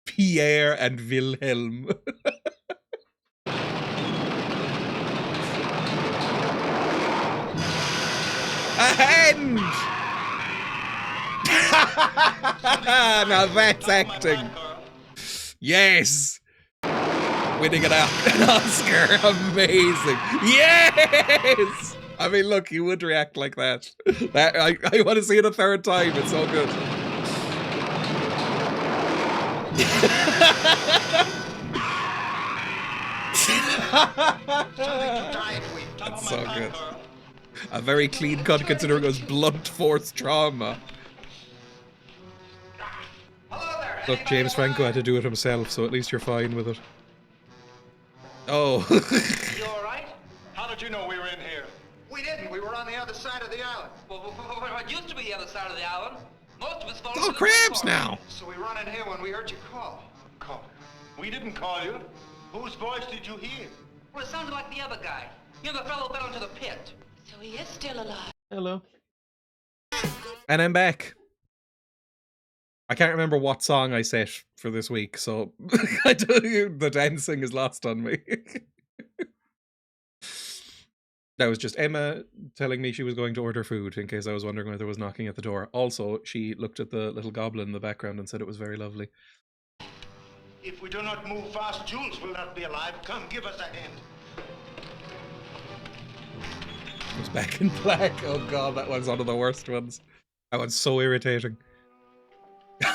Pierre and Wilhelm. A hand! Now that's acting. Yes! Winning an Oscar. Amazing. Yes! I mean, look, you would react like that. I want to see it a third time. It's so good. That's so good. A very clean cut considering it was blunt force trauma. Look, James Franco had to do it himself, so at least you're fine with it. Oh. You all right? How did you know we were in here? We didn't. We were on the other side of the island. Well, what used to be the other side of the island? Most of us followed It's all the crabs big now. So we run in here when we heard you call. Call. We didn't call you. Whose voice did you hear? Well, it sounded like the other guy. You know, the fellow fell into the pit. So he is still alive. Hello. And I'm back. I can't remember what song I set for this week, so I tell you, the dancing is lost on me. That was just Emma telling me she was going to order food, in case I was wondering whether there was knocking at the door. Also, she looked at the little goblin in the background and said it was very lovely. If we do not move fast, Jules will not be alive. Come, give us a hand. It was Back in Black. Oh god, that one's one of the worst ones. That one's so irritating.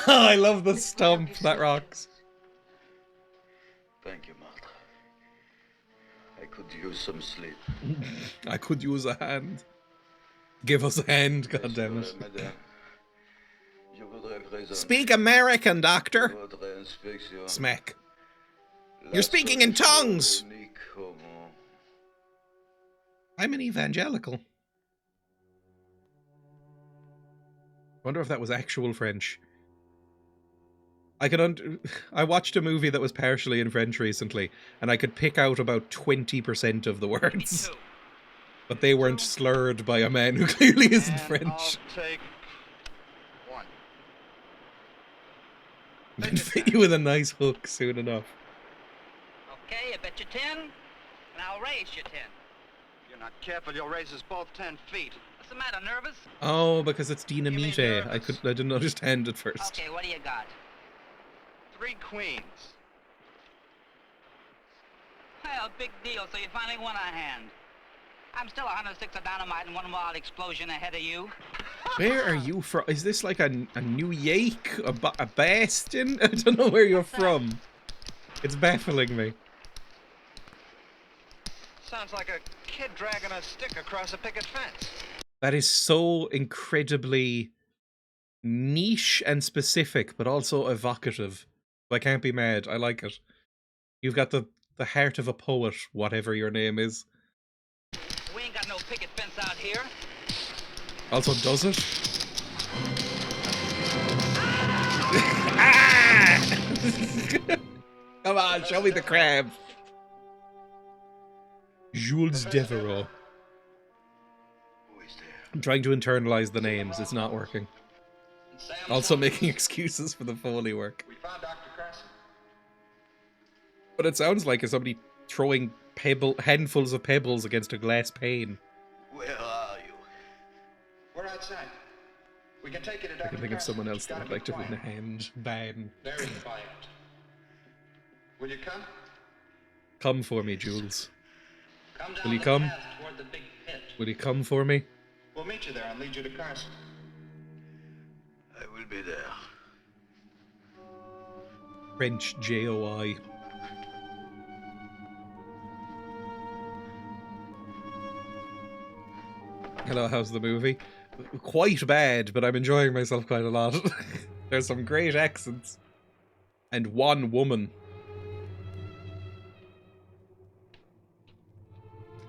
I love the stump that rocks. Thank you, Martha. I could use some sleep. I could use a hand. Give us a hand, goddammit. Speak American, doctor. Smack. You're speaking in tongues. I'm an evangelical. Wonder if that was actual French. I watched a movie that was partially in French recently, and I could pick out about 20% of the words. But they weren't slurred by a man who clearly isn't French. I'll take one. Can fit you with a nice hook soon enough. Okay, I bet you 10, and I'll raise you 10. If you're not careful, you'll raise us both 10 feet. What's the matter, nervous? Oh, because it's dynamite. I didn't understand at first. Okay, what do you got? 3 queens. Well, big deal, so you finally won a hand. I'm still 100 sticks of dynamite and one wild explosion ahead of you. Where are you from? Is this like a New Yake? A Bastion? I don't know where you're from. It's baffling me. Sounds like a kid dragging a stick across a picket fence. That is so incredibly niche and specific, but also evocative. I can't be mad. I like it. You've got the heart of a poet, whatever your name is. We ain't got no picket fence out here. Also, does it? Ah! Come on, show me the crab. Jules Devereaux. I'm trying to internalize the names. It's not working. Also making excuses for the Foley work. We found Dr. Carson. But it sounds like it's somebody throwing handfuls of pebbles against a glass pane. Where are you? We're outside. We can take you to Dr. I can think of Carson. someone else that Gotta I'd be like to quiet. win a hand ban. Very quiet. Will you come? Come for me, Jules. Come down Will you the come? path toward the big pit. Will you come for me? We'll meet you there and lead you to Carson. I will be there. French JOI. Hello, how's the movie? Quite bad, but I'm enjoying myself quite a lot. There's some great accents. And one woman.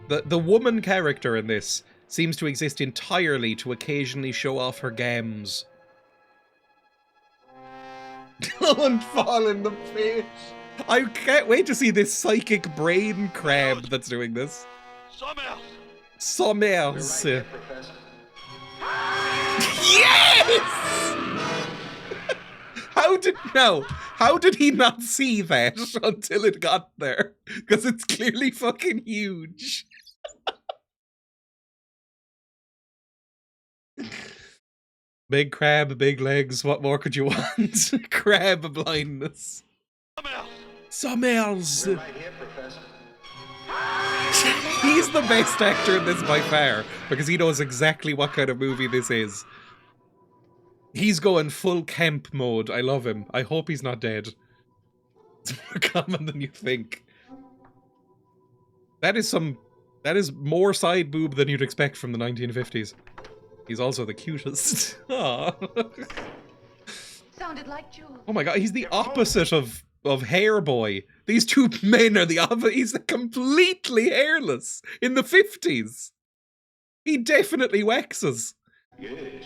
The woman character in this seems to exist entirely to occasionally show off her gams. Don't fall in the pit. I can't wait to see this psychic brain crab that's doing this. Sommers. We're right here, Professor. Yes! How did he not see that until it got there? Because it's clearly fucking huge. Big crab, big legs, what more could you want? Crab blindness. Sommers! We're right here, Professor. He's the best actor in this by far, because he knows exactly what kind of movie this is. He's going full camp mode. I love him. I hope he's not dead. It's more common than you think. That is more side boob than you'd expect from the 1950s. He's also the cutest. Aww. Sounded like Jules. Oh my god, he's the opposite of Hair Boy. These two men are the opposite. He's completely hairless in the 50s. He definitely waxes. Yes.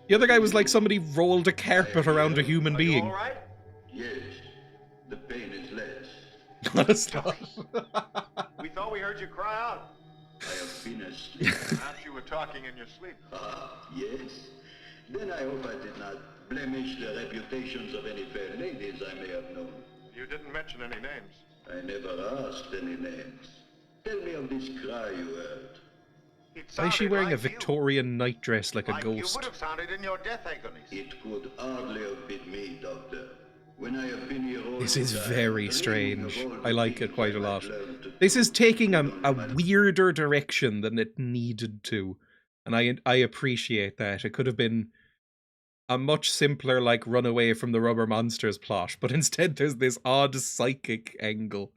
The other guy was like somebody rolled a carpet around a human being. All right? Yes. The pain is less. Not a stop. We thought we heard you cry out. I have been asleep. Perhaps you were talking in your sleep. Yes. Then I hope I did not blemish the reputations of any fair ladies I may have known. You didn't mention any names. I never asked any names. Tell me of this cry you heard. Why is she wearing a Victorian nightdress like a You ghost? would have sounded in your death agonies. It could hardly have been me, Doctor. When I have been here all This is the time, very dreaming strange. of all the I like it things quite a I lot. might learn to This is taking a my- weirder direction than it needed to. And I appreciate that. It could have been a much simpler, like, run away from the rubber monsters plot. But instead there's this odd psychic angle.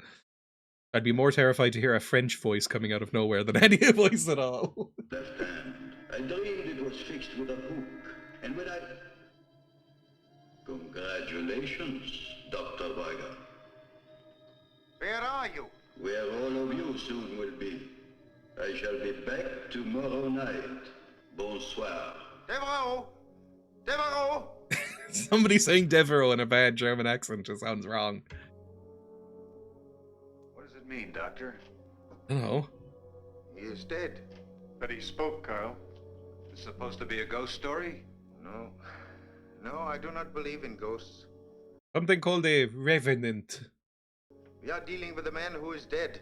I'd be more terrified to hear a French voice coming out of nowhere than any voice at all. left hand. I dreamed it was fixed with a hook. And when I... Congratulations, Dr. Weiger. Where are you? Where all of you soon will be. I shall be back tomorrow night. Bonsoir. Devereaux! Devereaux! Somebody saying Devereaux in a bad German accent just sounds wrong. What does it mean, Doctor? I don't know. He is dead. But he spoke, Carl. This supposed to be a ghost story? No. No, I do not believe in ghosts. Something called a revenant. We are dealing with a man who is dead,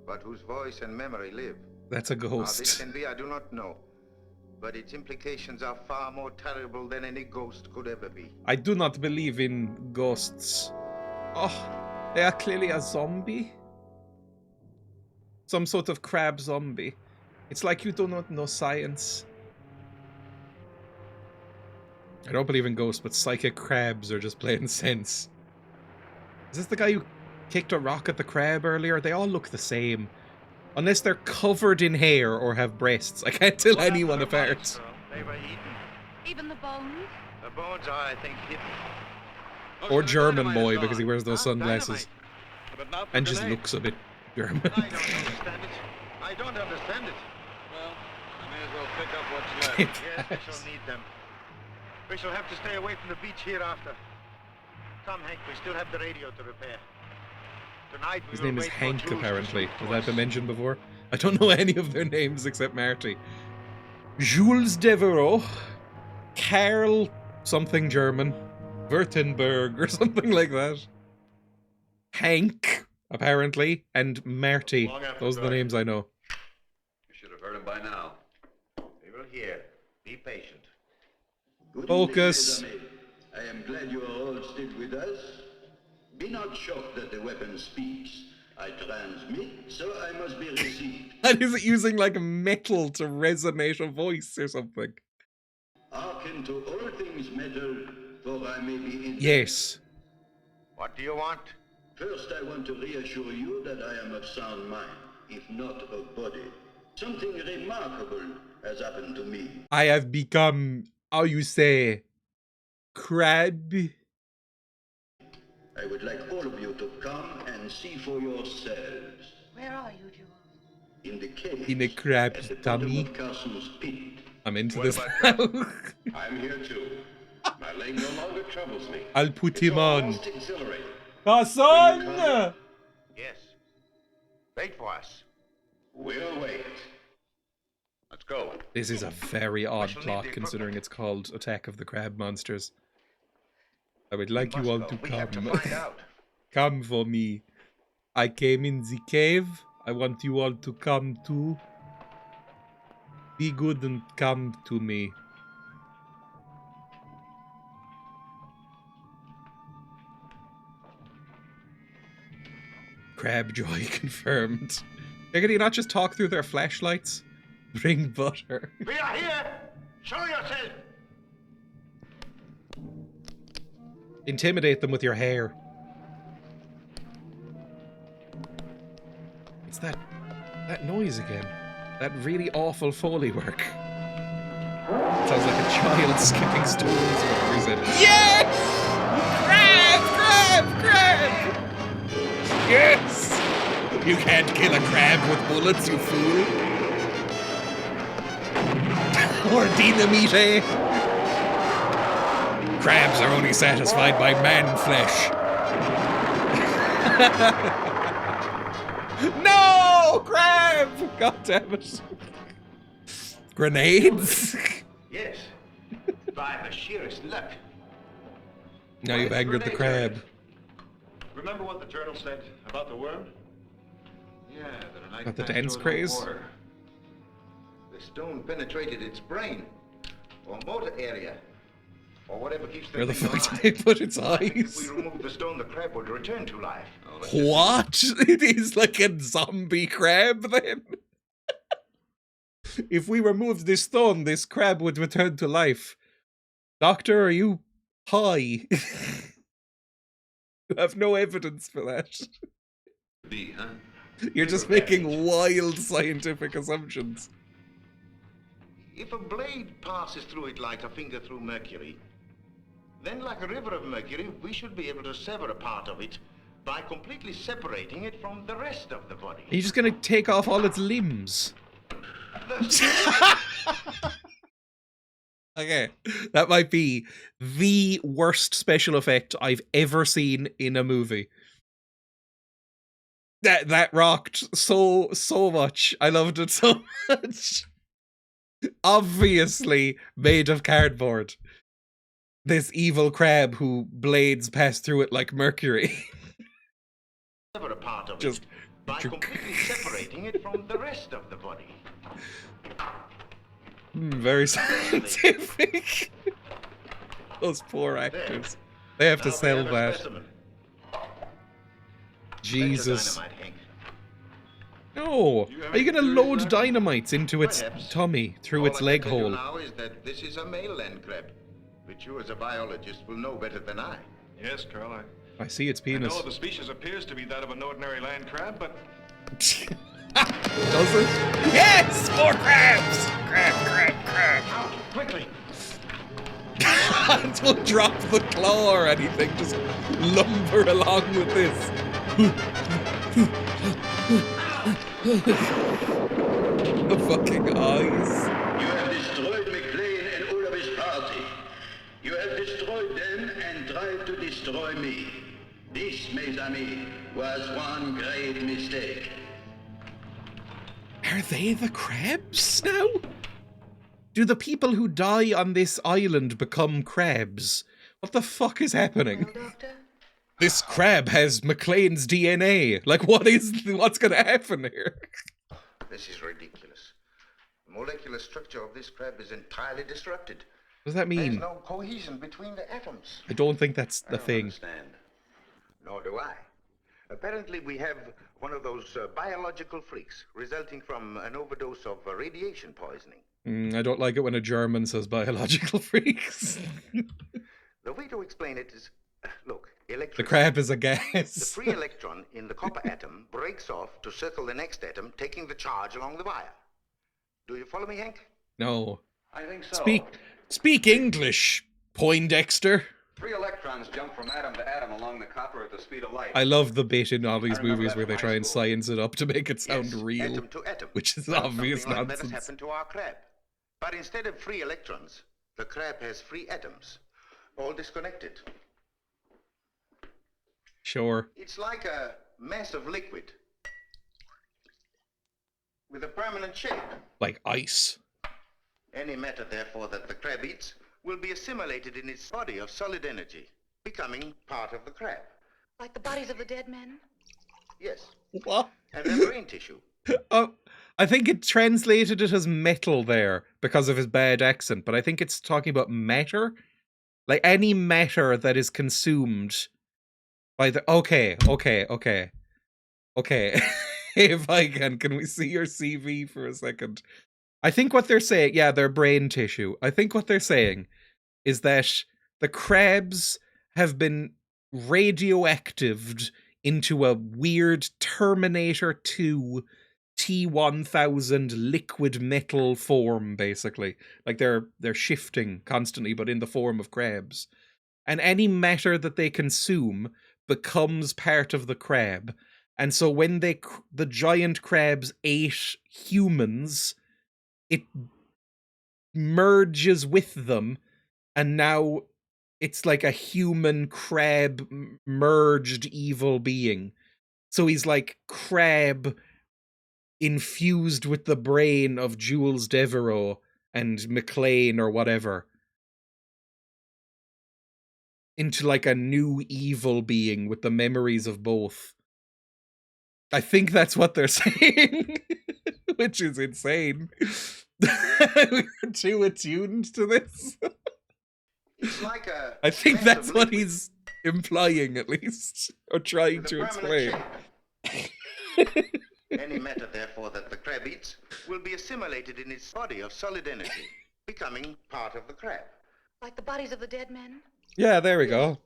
but whose voice and memory live. That's a How this ghost. can be, I do not know. But its implications are far more terrible than any ghost could ever be. I do not believe in ghosts. Oh, they are clearly a zombie. Some sort of crab zombie. It's like you do not know science. I don't believe in ghosts, but psychic crabs are just plain sense. Is this the guy who kicked a rock at the crab earlier? They all look the same. Unless they're covered in hair or have breasts. I can't tell anyone apart. They were eaten. Even the bones? The bones are, I think, hidden. Or German boy, because he wears those sunglasses. But not for And just grenades. looks a bit German. I don't understand it. I don't understand it. Well, I may as well pick up what's left. Yes, we shall need them. We shall have to stay away from the beach hereafter. Come, Hank, we still have the radio to repair. Tonight we His will name is wait for Hank, Jules to apparently. speak to Has that us. been mentioned before? I don't know any of their names except Marty. Jules Devereaux, Karl something German, Württemberg or something like that. Hank, apparently, and Marty. Long after Those are the dark. names I know. You should have heard him by now. We will hear. Be patient. Good Focus. evening, mes amis. I am glad you are all still with us. Be not shocked that the weapon speaks. I transmit, so I must be received. And is it using like metal to resonate a voice or something? Hearken to all things metal, for I may be in. Yes. What do you want? First, I want to reassure you that I am of sound mind, if not of body. Something remarkable has happened to me. I have become, how you say, crab. I would like all of you to come and see for yourselves. Where are you, Jules? In the cave. In a crab's at the bottom tummy. of Carson's pit. I'm into What this about now. I'm here too. My leg no longer troubles me. I'll put It's him on. almost exhilarating. Hassan! Yes. Wait for us. We'll wait. Let's go. This is a very odd shall need plot the considering equipment. it's called Attack of the Crab Monsters. I would like We you all must to go. We have to come. find out. Come for me. I came in the cave. I want you all to come too. Be good and come to me. Crab joy confirmed. Can you not just talk through their flashlights? Bring butter. We are here! Show yourself! Intimidate them with your hair. It's that noise again. That really awful Foley work. Sounds like a child skipping stones or presented. Yes! Crab! Crab! Crab! Yes! You can't kill a crab with bullets, you fool. Or dynamite, eh? Crabs are only satisfied by man flesh. No! Crab! God damn it. Grenades? Yes. By the sheerest luck. Now you've angered the crab. Remember what the journal said about the worm? Yeah, that a night Got the passed dance through craze? water. The stone penetrated its brain, or motor area, or whatever keeps the Where the thing fuck alive. did they put its I think if eyes? we remove the stone, the crab would return to life. Oh, let's just- What? It is like a zombie crab then? If we removed this stone, this crab would return to life. Doctor, are you high? You have no evidence for that. Be, huh? You're just making wild scientific assumptions. If a blade passes through it like a finger through mercury, then like a river of mercury, we should be able to sever a part of it by completely separating it from the rest of the body. Are you just gonna take off all its limbs? Okay, that might be the worst special effect I've ever seen in a movie. That rocked so much. I loved it so much. Obviously made of cardboard. This evil crab who blades pass through it like mercury. Sever a part of Just it by completely separating it from the rest of the body. Very scientific. Those poor actors. They have to Now we sell have a that. specimen. Jesus. Dynamite, Hank. No. You have Are you any gonna theories, load Doctor? dynamites into its Perhaps. tummy through All its I leg can tell you hole? now is that this is a male land crab, which you as a biologist will know better than I. Yes, Carl, I see its I penis. know the species appears to be that of an ordinary land crab, but Does it? Yes! More crabs! Crab! out, quickly! Don't drop the claw or anything. Just lumber along with this. The fucking eyes. You have destroyed McLean and all of his party. You have destroyed them and tried to destroy me. This, mes amis, was one great mistake. Are they the crabs now? Do the people who die on this island become crabs? What the fuck is happening? Well, Doctor? This crab has McLean's DNA. Like, what's gonna happen here? This is ridiculous. The molecular structure of this crab is entirely disrupted. What does that There's mean? no cohesion between the atoms. I don't think that's I the don't thing. understand. Nor do I. Apparently, we have one of those biological freaks resulting from an overdose of radiation poisoning. I don't like it when a German says biological freaks. The way to explain it is, look, The electricity. crab is a The gas. free electron in the copper atom breaks off to circle the next atom, taking the charge along the wire. Do you follow me, Hank? No. I think so. Speak English, Poindexter. Free electrons jump from atom to atom along the copper at the speed of light. I love the bit in all these I remember movies that where from they high try and school. science it up to make it sound Yes, real, atom to atom. which is Well, obvious something like that has nonsense. happened to our crab. But instead of free electrons, the crab has free atoms. all disconnected. Sure. It's like a mass of liquid with a permanent shape. Like ice. Any matter, therefore, that the crab eats will be assimilated in its body of solid energy, becoming part of the crab. Like the bodies of the dead men? Yes. What? And their brain tissue. Oh, I think it translated it as metal there because of his bad accent, but I think it's talking about matter. Like any matter that is consumed by the... Okay. If I can we see your CV for a second? I think what they're saying, yeah, their brain tissue. I think what they're saying is that the crabs have been radioactived into a weird Terminator 2 T-1000 liquid metal form, basically. Like they're shifting constantly, but in the form of crabs. And any matter that they consume becomes part of the crab. And so when the giant crabs ate humans, it merges with them, and now it's like a human crab merged evil being. So he's like crab infused with the brain of Jules Devereaux and McLean or whatever into like a new evil being with the memories of both. I think that's what they're saying, which is insane. We're too attuned to this. It's like a I think mass that's of what liquid he's implying, at least, or trying with a to permanent explain. shape. Any matter, therefore, that the crab eats will be assimilated in its body of solid energy, becoming part of the crab. Like the bodies of the dead men? Yeah, there we go.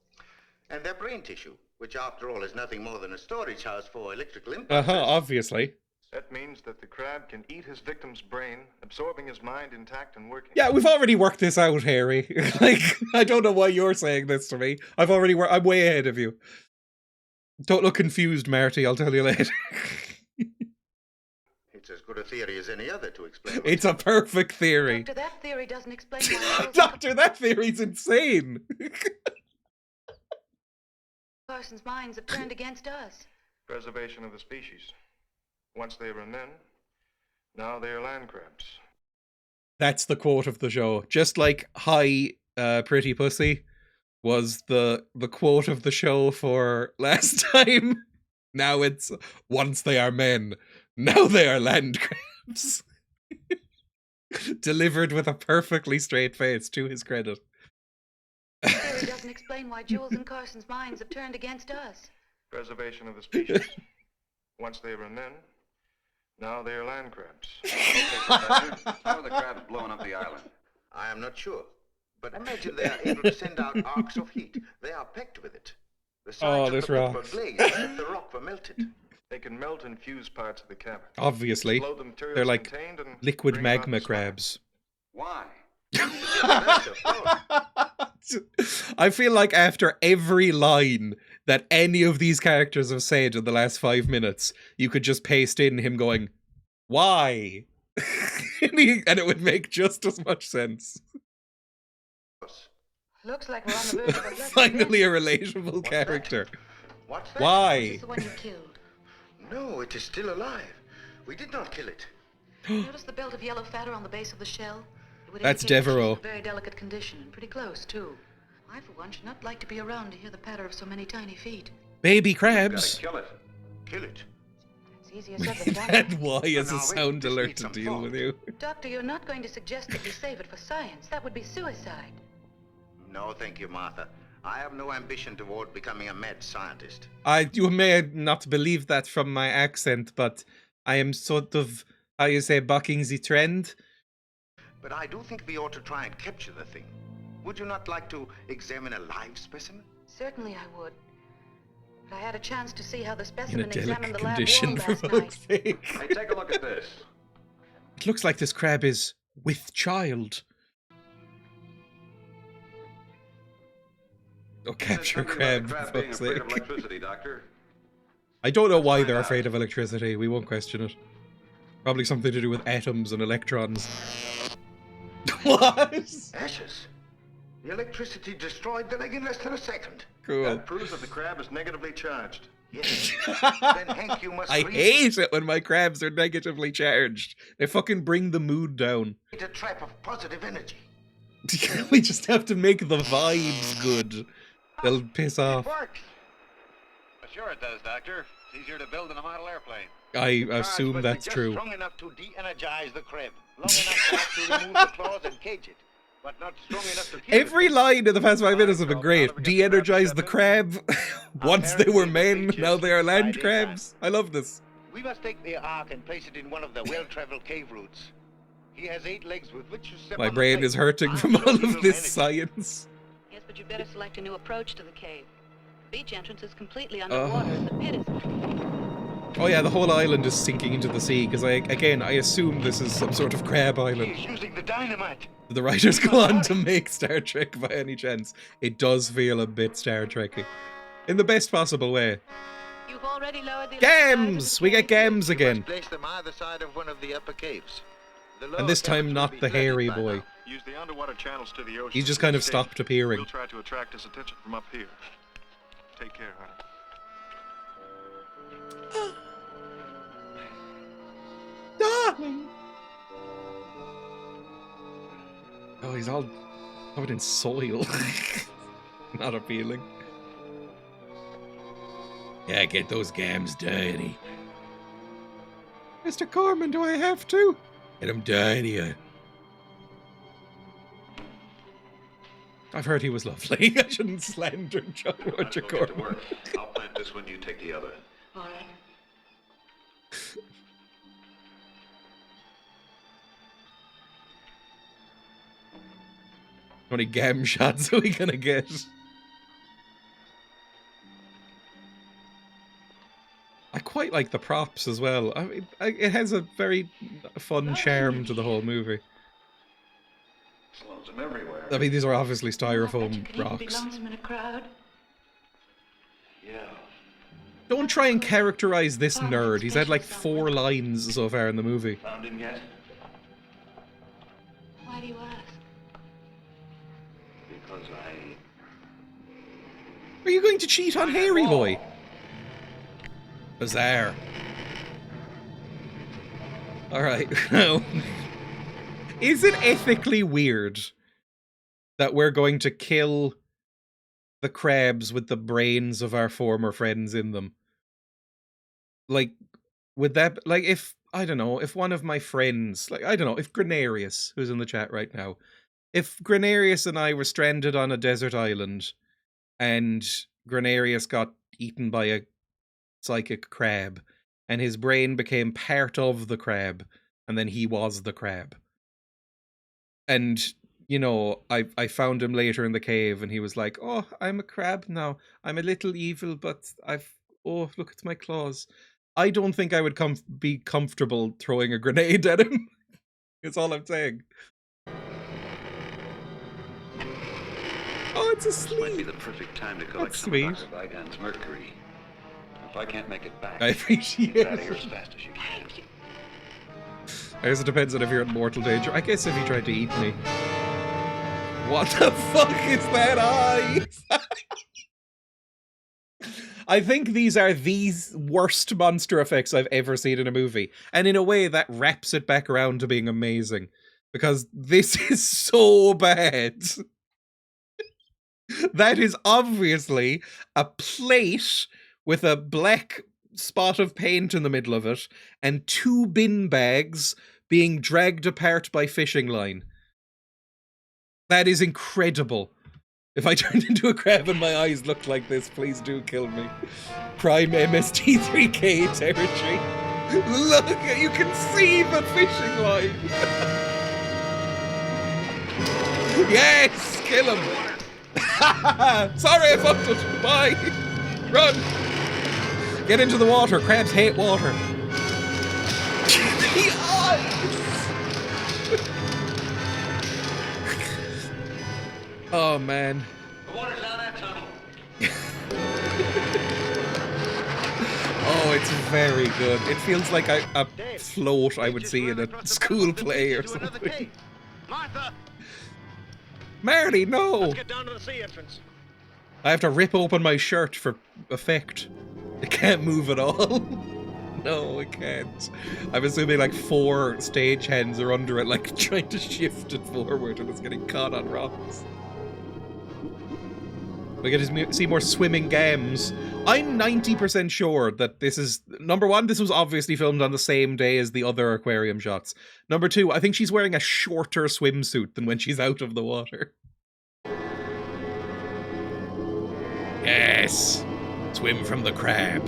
And their brain tissue, which after all is nothing more than a storage house for electrical impulses. Obviously. That means that the crab can eat his victim's brain, absorbing his mind intact and working. Yeah, we've already worked this out, Harry. Like, I don't know why you're saying this to me. I'm way ahead of you. Don't look confused, Marty, I'll tell you later. It's as good a theory as any other to explain. It's a perfect theory. Doctor, that theory doesn't explain why Doctor, that theory's insane. Carson's minds have turned against us. Preservation of the species. Once they were men, now they are land crabs. That's the quote of the show. Just like "Hi, pretty pussy" was the quote of the show for last time. Now it's "Once they are men, now they are land crabs." Delivered with a perfectly straight face, to his credit. That theory doesn't explain why Jules and Carson's minds have turned against us. Preservation of the species. Once they were men, now they are land crabs. Okay, Professor, how are the crabs blowing up the island? I am not sure. But imagine they are able to send out arcs of heat. They are packed with it. The sides of the pit were glazed as if the rock were melted. They can melt and fuse parts of the cavern. Obviously. Explode the materials They're like contained and liquid bring about magma the crabs. Why? I feel like after every line that any of these characters have said in the last 5 minutes, you could just paste in him going, "Why?" and it would make just as much sense. Looks like we're on the verge of a Finally a relatable character. What's that? Why? This is the one you killed. No, it is still alive. We did not kill it. Notice the belt of yellow fat around the base of the shell? It would That's indicate that she's Devereaux. in very delicate condition, and pretty close, too. I, for one, should not like to be around to hear the patter of so many tiny feet. Baby Gotta crabs. kill it. Kill it. It's easier said than done. And why is Now, a wait, sound this alert needs to some deal thought. with you? Doctor, you're not going to suggest that we save it for science. That would be suicide. No, thank you, Martha. I have no ambition toward becoming a mad scientist. You may not believe that from my accent, but I am sort of, how you say, bucking the trend. But I do think we ought to try and capture the thing. Would you not like to examine a live specimen? Certainly I would. But I had a chance to see how the In a specimen examined delicate the lab condition, wall for last fuck's night. sake. Hey, take a look at this. It looks like this crab is with child. Oh, capture Something crab, about for the crab being fuck's afraid of sake. electricity, Doctor. I don't know why find they're out. afraid of electricity. We won't question it. Probably something to do with atoms and electrons. What? Ashes. The electricity destroyed the leg in less than a second. Cool. That proves that the crab is negatively charged. Yes. Then, Hank, you must I hate it when my crabs are negatively charged. They fucking bring the mood down. create a trap of positive energy. We just have to make the vibes good. They'll piss off. Works. Well, sure it does, Doctor. It's easier to build than a model airplane. I Charge assume must that's be just true. strong enough to de-energize the crab. Long enough to actually remove the claws and cage it. But not strong enough to kill Every it. line in the past 5 minutes have been great. De-energize the crab. Once they were men, now they are land crabs. I love this. We must take the ark and place it in one of the well-traveled cave routes. He has 8 legs with which to step My on the brain plate. is hurting from all of this science. Yes, but you better select a new approach to the cave. The beach entrance is completely underwater, and the pit is... Oh yeah, the whole island is sinking into the sea, because I assume this is some sort of crab island. He's using the dynamite. Did the writers go on to make Star Trek by any chance? It does feel a bit Star Trek-y. In the best possible way. You've already lowered the... Gams! We get Gams again. Place them either side of one of the upper caves. The lower And this time caves will not be the flooded hairy by boy. now. Use the underwater channels to the ocean. He's just kind of Stay. stopped appearing. We'll try to attract his attention from up here. Take care, honey. Darling! Oh, he's all covered in soil. Not appealing. Yeah, get those gams dirty. Mr. Corman, do I have to? Get them dirty. I've heard he was lovely. I shouldn't slander John Roger Corman. I'll plant this one, you take the other. All right. How many gam shots are we gonna get? I quite like the props as well. I mean, it has a very fun charm to the whole movie. Slows them everywhere. I mean, these are obviously You styrofoam can even be rocks. lonesome in a crowd. Yeah. Don't try and characterize this nerd. He's had like 4 lines so far in the movie. Found him yet? Why do you ask? Because Are you going to cheat on Hairy Boy? Bizarre. Alright, now. Is it ethically weird that we're going to kill the crabs with the brains of our former friends in them? Like, would that, like, if, I don't know, if one of my friends, like, I don't know, if Grenarius, who's in the chat right now, if Grenarius and I were stranded on a desert island and Grenarius got eaten by a psychic crab and his brain became part of the crab and then he was the crab. And, you know, I found him later in the cave and he was like, oh, I'm a crab now. I'm a little evil, but oh, look, it's my claws. I don't think I would be comfortable throwing a grenade at him. That's all I'm saying. Oh, it's a sleeve. might be the perfect time to collect That's some sweet. of Dr. Vigon's mercury. If I can't make it back, I appreciate get out of here it. as fast as you can. I guess it depends on if you're in mortal danger. I guess if he tried to eat me. What the fuck is that eye? I think these are the worst monster effects I've ever seen in a movie. And in a way, that wraps it back around to being amazing. Because this is so bad. That is obviously a plate with a black spot of paint in the middle of it and 2 bin bags being dragged apart by fishing line. That is incredible. If I turned into a crab and my eyes looked like this, please do kill me. Prime MST3K territory. Look, you can see the fishing line. Yes, kill him. Sorry, I fucked it. Bye. Run. Get into the water. Crabs hate water. The eyes. Oh, man. The water's down that tunnel. Oh, it's very good. It feels like a float I would see in a school play or something. Martha! Marty, no! Let's get down to the sea entrance. I have to rip open my shirt for effect. It can't move at all. No, it can't. I'm assuming like 4 stagehands are under it, like trying to shift it forward and it's getting caught on rocks. We get to see more swimming games. I'm 90% sure that this is... Number one, this was obviously filmed on the same day as the other aquarium shots. Number two, I think she's wearing a shorter swimsuit than when she's out of the water. Yes! Swim from the crab.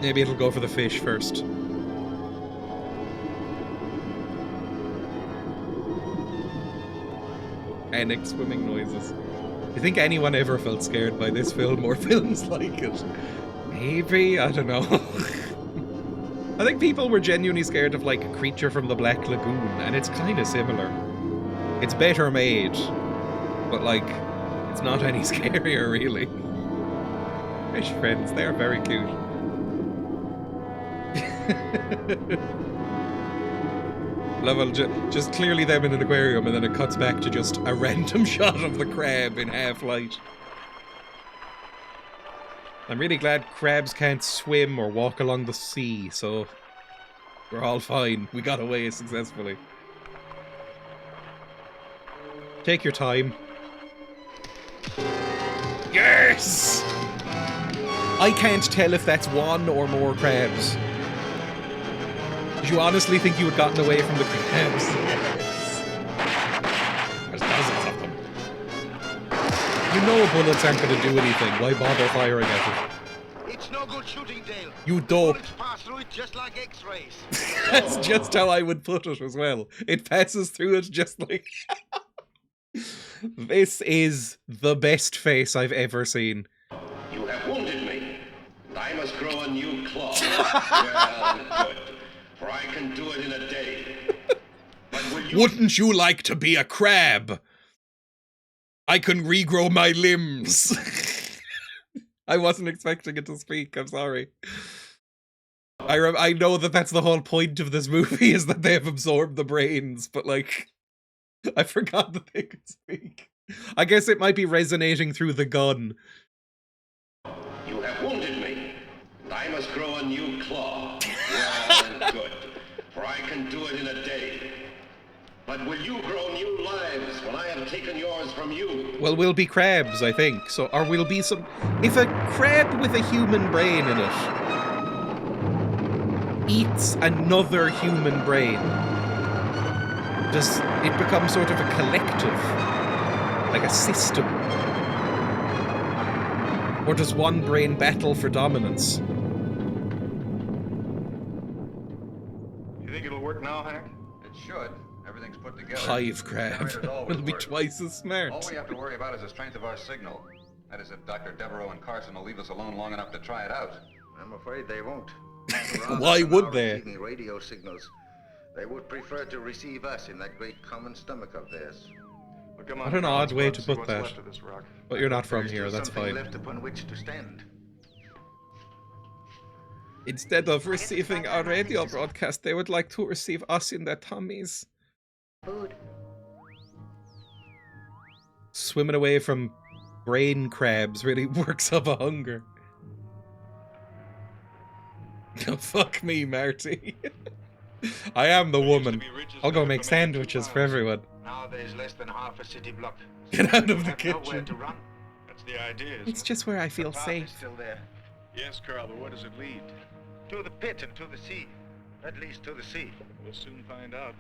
Maybe it'll go for the fish first. Panic swimming noises. Do you think anyone ever felt scared by this film or films like it? Maybe? I don't know. I think people were genuinely scared of like Creature from the Black Lagoon, and it's kind of similar. It's better made, but like, it's not any scarier really. Fish friends, they're very cute. Level, just clearly them in an aquarium, and then it cuts back to just a random shot of the crab in half light. I'm really glad crabs can't swim or walk along the sea, so we're all fine. We got away successfully. Take your time. Yes! I can't tell if that's one or more crabs. Did you honestly think you had gotten away from the crabs? Yes. There's dozens of them. You know bullets aren't going to do anything. Why bother firing at it? It's no good shooting, Dale. You dope. Bullets pass through it just like X-rays. That's just how I would put it as well. It passes through it just like... This is the best face I've ever seen. You have wounded me. I must grow a new claw. Well, good. For I can do it in a day. But will you... Wouldn't you like to be a crab? I can regrow my limbs. I wasn't expecting it to speak, I'm sorry. I know that that's the whole point of this movie, is that they have absorbed the brains, but like, I forgot that they could speak. I guess it might be resonating through the gun. You have wounded me. I must grow a new claw. Well, good. For I can do it in a day. But will you grow new lives when I have taken yours from you? Well, we'll be crabs, I think. So, or we'll be some... If a crab with a human brain in it eats another human brain, does it become sort of a collective? Like a system? Or does one brain battle for dominance? You think it'll work now, Hank? It should. Everything's put together. Hive crab. Generator's always It'll be worked. twice as smart. All we have to worry about is the strength of our signal. That is, if Dr. Devereaux and Carson will leave us alone long enough to try it out. I'm afraid they won't. Why would they? Receiving radio signals, they would prefer to receive us in that great common stomach of theirs. Well, come on, What an odd way to see put what's that. left of this rock. But you're not from There's here, still that's something fine. left upon which to stand. Instead of receiving our radio broadcast, they would like to receive us in their tummies. Food. Swimming away from brain crabs really works up a hunger. Oh, fuck me, Marty. I am the woman. I'll go make sandwiches for everyone. Now there's less than half a city block. Get out of the Have nowhere kitchen. to run. That's the idea, isn't It's it? just where I feel The path safe. is still there. Yes, Carl, but where does it lead? To the pit and to the sea. At least to the sea. We'll soon find out.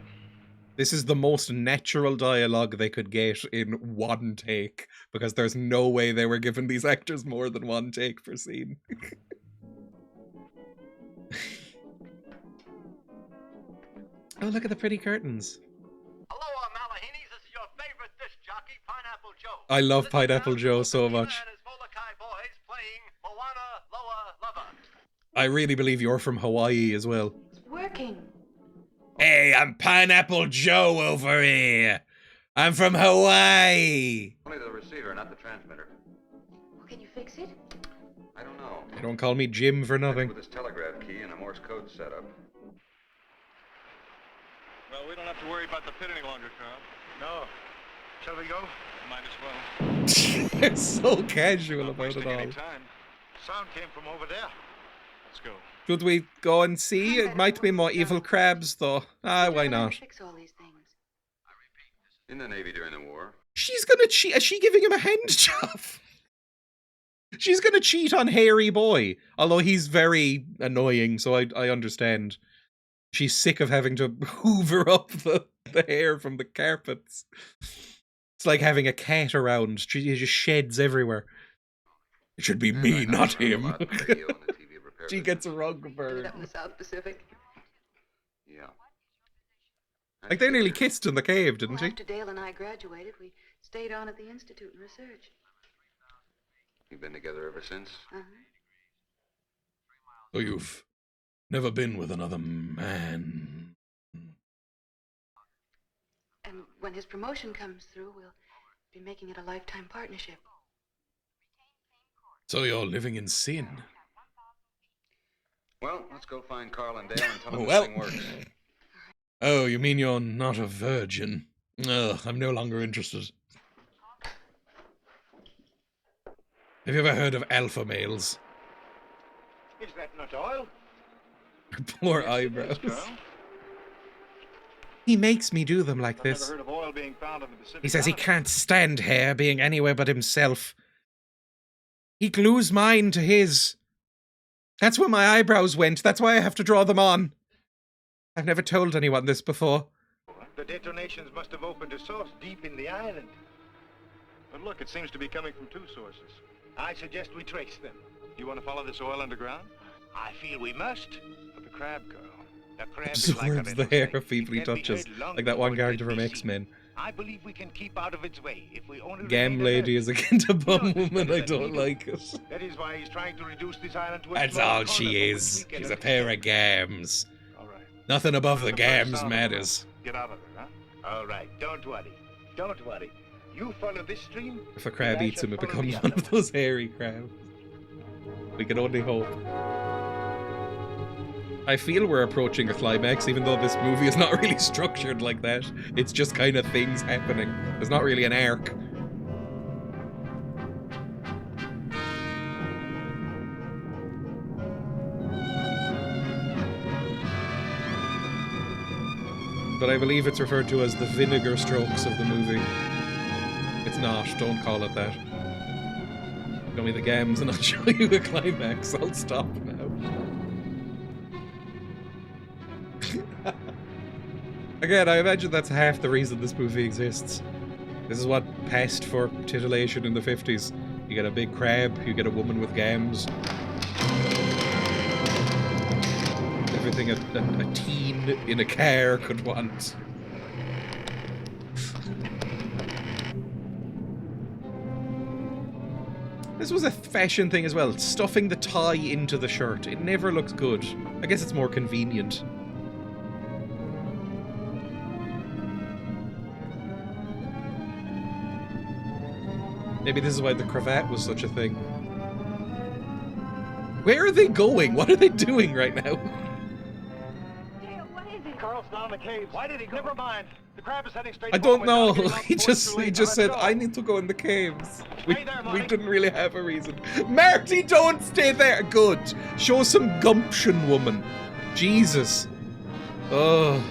This is the most natural dialogue they could get in one take, because there's no way they were giving these actors more than one take per scene. Oh, look at the pretty curtains. Aloha, Malahinis. This is your favorite disc jockey, Pineapple Joe. I love Pineapple Joe so much. And his Molokai boys playing Moana Loa Lava. I really believe you're from Hawaii as well. It's working. Hey, I'm Pineapple Joe over here. I'm from Hawaii. Only the receiver, not the transmitter. Well, can you fix it? I don't know. They don't call me Jim for nothing. With this telegraph key and a Morse code setup. Well, we don't have to worry about the pit any longer, Carl. No. Shall we go? Might as well. They're so casual Not about it wasting all. any time. Sound came from over there. Let's go. Should we go and see? It might be more evil crabs, though. Ah, why not? Fix all these things. In the Navy during the war. She's gonna cheat. Is she giving him a hand job? She's gonna cheat on Hairy Boy. Although he's very annoying, so I understand. She's sick of having to hoover up the hair from the carpets. It's like having a cat around. She just sheds everywhere. It should be me, not him. She gets a rug burn. Up in the South Pacific. Yeah. Like, they nearly kissed in the cave, didn't she? After Dale and I graduated, we stayed on at the Institute and research. You've been together ever since? Uh-huh. So you've never been with another man? And when his promotion comes through, we'll be making it a lifetime partnership. So you're living in sin? Well, let's go find Carl and Dale and tell them Well. this thing works. Oh, you mean you're not a virgin? Ugh, I'm no longer interested. Have you ever heard of alpha males? Is that not oil? Poor eyebrows. He makes me do them like I've this. never heard of oil being found in the Pacific. He says he Islands. can't stand hair being anywhere but himself. He glues mine to his. That's where my eyebrows went. That's why I have to draw them on. I've never told anyone this before. The detonations must have opened a source deep in the island. But look, it seems to be coming from two sources. I suggest we trace them. You want to follow this oil underground? I feel we must. But the crab girl. The crab Absorbs is the like hair of people he It can be touches. heard long Like that one before it character can from be X-Men. I believe we can keep out of its way if we only Gam remain lady alert. is a kind of bum You know, woman. I that don't we do. like it. That is why he's trying to reduce this island to a That's small all corner she from is. which we can She's a pair of gams. All right. Nothing above the The first gams sound matters. Get out of there, huh? All right, don't worry. Don't worry. You follow this stream. If a crab and I eats shall him, it follow becomes the one other of those hairy crabs. We can only hope. I feel we're approaching a climax, even though this movie is not really structured like that. It's just kind of things happening. There's not really an arc. But I believe it's referred to as the vinegar strokes of the movie. It's not. Don't call it that. Show me the gams and I'll show you the climax. I'll stop now. Again, I imagine that's half the reason this movie exists. This is what passed for titillation in the 50s. You get a big crab, you get a woman with gams. Everything a teen in a car could want. This was a fashion thing as well, stuffing the tie into the shirt. It never looks good. I guess it's more convenient. Maybe this is why the cravat was such a thing. Where are they going? What are they doing right now? Carl's down in the cave. Why did he go? Never mind. The crab is heading straight. I don't know. He just said, I need to go in the caves. We didn't really have a reason. Marty, don't stay there. Good. Show some gumption, woman. Jesus. Oh.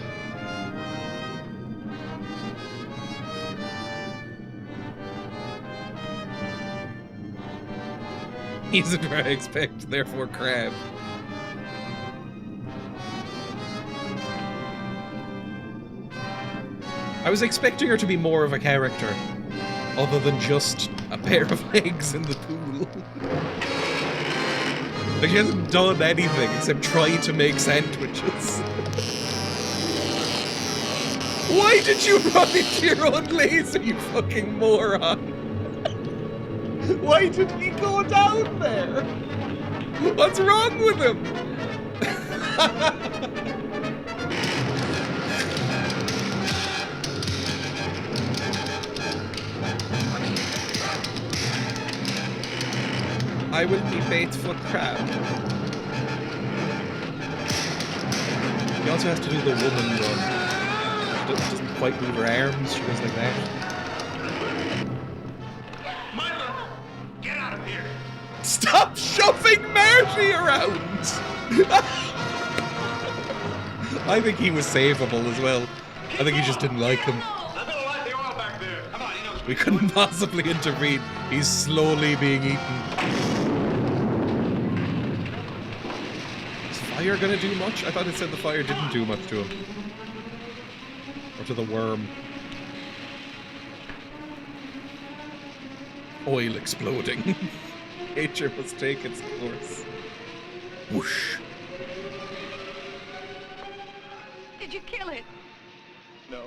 He's a dry expect, therefore crab. I was expecting her to be more of a character, other than just a pair of legs in the pool. Like, she hasn't done anything except try to make sandwiches. Why did you run into your own laser, you fucking moron? Why did he go down there? What's wrong with him? I will be bait for crab. You also have to do the woman run. doesn't quite move her arms. She goes like that. Martha, get out of here! Stop shoving Marty around! I think he was savable as well. I think he just didn't like him. We couldn't possibly intervene. He's slowly being eaten. Is fire gonna do much? I thought it said the fire didn't do much to him. Or to the worm. Oil exploding. Nature must take its course. Whoosh. Did you kill it? No.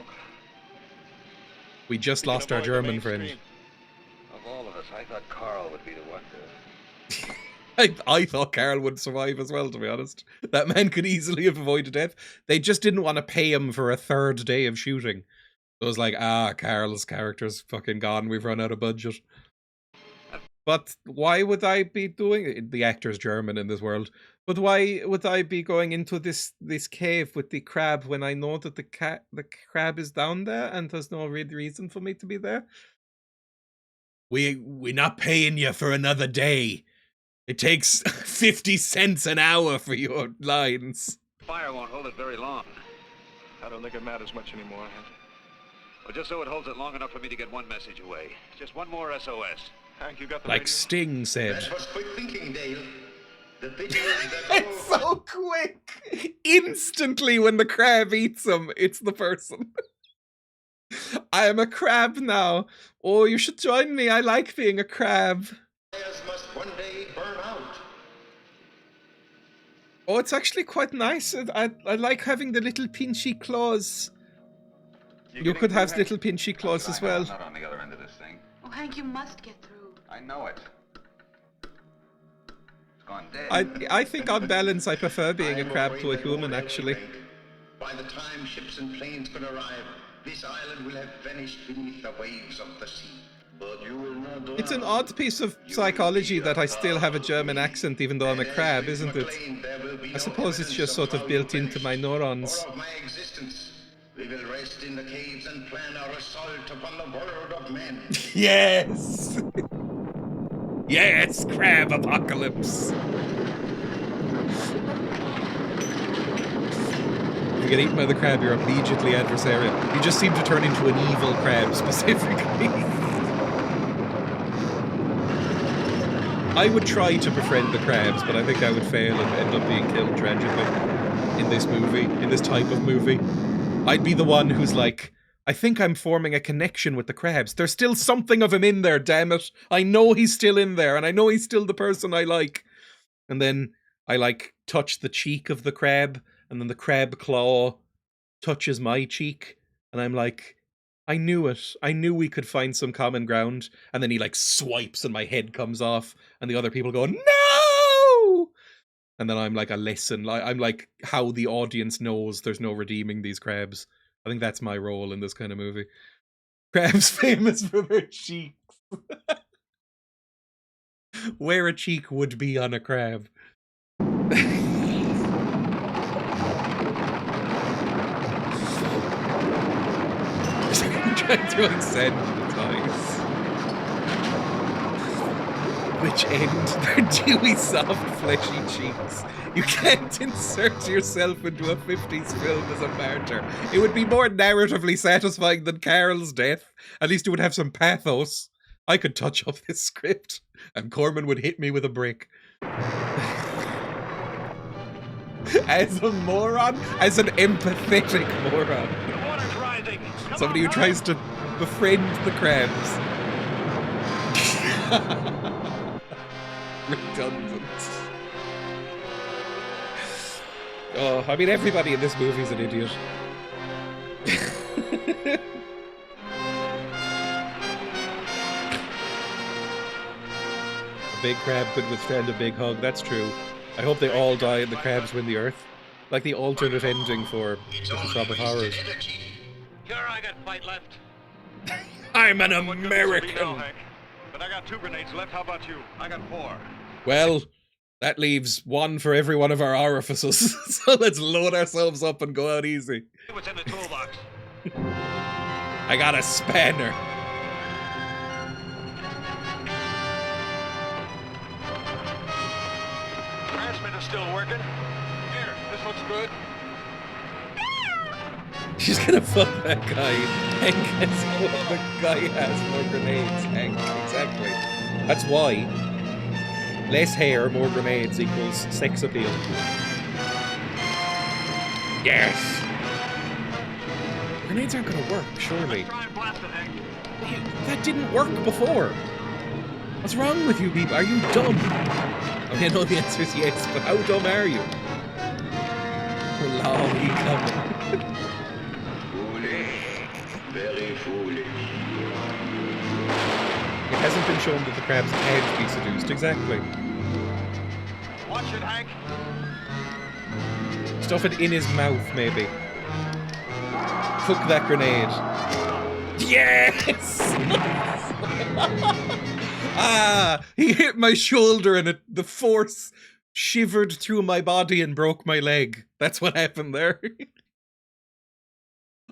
We just lost our German friend. Of all of us, I thought Carl would be the one to... I thought Carl would survive as well, to be honest. That man could easily have avoided death. They just didn't want to pay him for a third day of shooting. So it was like, Carl's character's fucking gone. We've run out of budget. But why would I be doing it? The actor's German in this world. But why would I be going into this cave with the crab when I know that the crab is down there and there's no real reason for me to be there? We're not paying you for another day. It takes 50 cents an hour for your lines. Fire won't hold it very long. I don't think it matters much anymore, Hank. Well, just so it holds it long enough for me to get one message away. Just one more SOS. Hank, you got the Like radio? Sting said. That was quick thinking, Dale. The pity is that It's so quick! Instantly when the crab eats him, it's the person. I am a crab now. Oh, you should join me. I like being a crab. fires must one day burn out. Oh, it's actually quite nice. I like having the little pinchy claws. You could have little pinchy claws as well. I'm not on the other end of this thing. Oh, Hank, you must get through. I know it. It's gone dead. I think on balance I prefer being a I'm crab afraid to a that won't human, help, actually. Hank. By the time ships and planes could arrive, this island will have vanished beneath the waves of the sea. But you will not It's an odd piece of psychology that I still have a German accent even though I'm a crab, isn't it? I suppose it's just sort of built into my neurons. Of my existence. We will rest in the caves and plan our assault upon the world of men. Yes! Yes, crab apocalypse! If you get eaten by the crab, you're immediately adversarial. You just seem to turn into an evil crab, specifically. I would try to befriend the crabs, but I think I would fail and end up being killed tragically in this movie, in this type of movie. I'd be the one who's like, I think I'm forming a connection with the crabs. There's still something of him in there, damn it. I know he's still in there, and I know he's still the person I like. And then I, like, touch the cheek of the crab, and then the crab claw touches my cheek, and I'm like, I knew it. I knew we could find some common ground. And then he, like, swipes, and my head comes off, and the other people go, no! And then I'm like a lesson. I'm like how the audience knows there's no redeeming these crabs. I think that's my role in this kind of movie. Crabs famous for their cheeks. Where a cheek would be on a crab. Trying to incentivize. Which end their dewy, soft, fleshy cheeks. You can't insert yourself into a 50s film as a martyr. It would be more narratively satisfying than Carol's death. At least it would have some pathos. I could touch up this script, and Corman would hit me with a brick. As a moron? As an empathetic moron. The water's rising. Somebody who tries to befriend the crabs. Redundant. Oh, I mean, everybody in this movie is an idiot. A big crab could withstand a big hug, that's true. I hope they all die and the crabs win the earth. Like the alternate ending for The Shop of Horrors. Sure, I got fight left. I'm an Now, American! Hank. But I got 2 grenades left. How about you? I got 4. Well, that leaves 1 for every one of our orifices. So let's load ourselves up and go out easy. What's in the toolbox? I got a spanner. Transmitter's still working. Here, this looks good. She's gonna fuck that guy. Hank has more, the guy has more grenades, Hank. Exactly. That's why. Less hair, more grenades equals sex appeal. Yes! Grenades aren't gonna work, surely. Try and blast it, Hank. That didn't work before. What's wrong with you people? Are you dumb? Okay, no, the answer is yes, but how dumb are you? Lolly coming. Very foolish. It hasn't been shown that the crabs can be seduced, exactly. Watch it, Hank. Stuff it in his mouth, maybe. Cook that grenade. Yes! Ah! He hit my shoulder and the force shivered through my body and broke my leg. That's what happened there.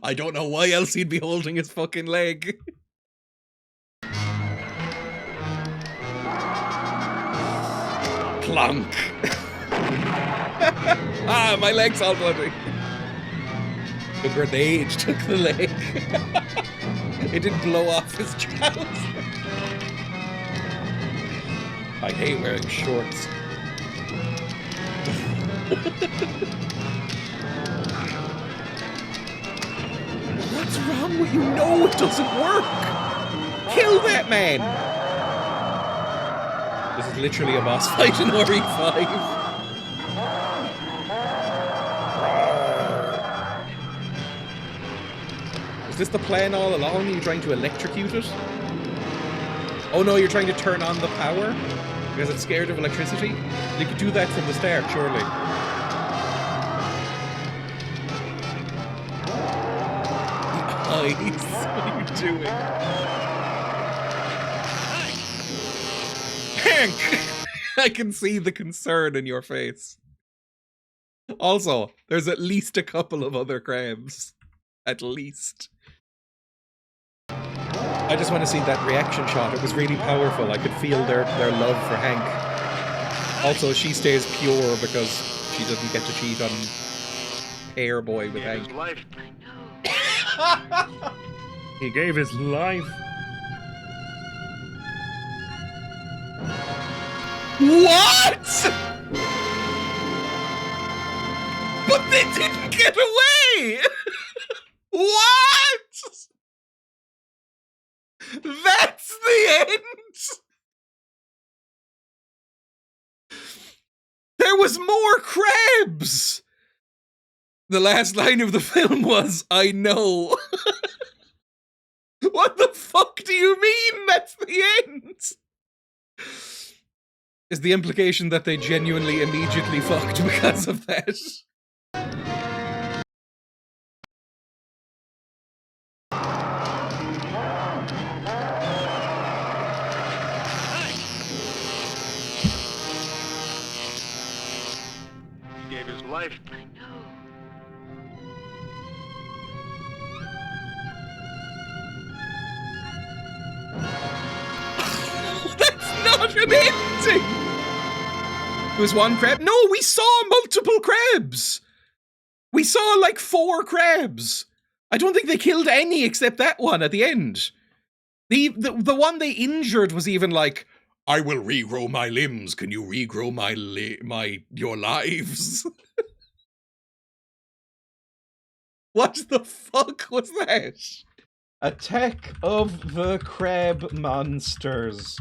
I don't know why else he'd be holding his fucking leg. Plonk. Ah, my leg's all bloody. The grenade took the leg. It didn't blow off his trousers. I hate wearing shorts. What's wrong with you? No, it doesn't work. Kill that man. This is literally a boss fight in RE5. Is this the plan all along? Are you trying to electrocute it? Oh no, you're trying to turn on the power? Because it's scared of electricity? You could do that from the start, surely. The eyes. What are you doing? Hank! I can see the concern in your face. Also, there's at least a couple of other crabs. At least. I just want to see that reaction shot. It was really powerful. I could feel their love for Hank. Also, she stays pure because she doesn't get to cheat on Hair Boy with Hank. His life. He gave his life. What? But they didn't get away! What? That's the end! There was more crabs! The last line of the film was, I know. What the fuck do you mean that's the end? Is the implication that they genuinely immediately fucked because of that? He gave his life. That's not an ending! There was one crab. No, we saw multiple crabs! We saw like 4 crabs! I don't think they killed any except that one at the end. The one they injured was even like, I will regrow my limbs. Can you regrow your lives? What the fuck was that? Attack of the Crab Monsters.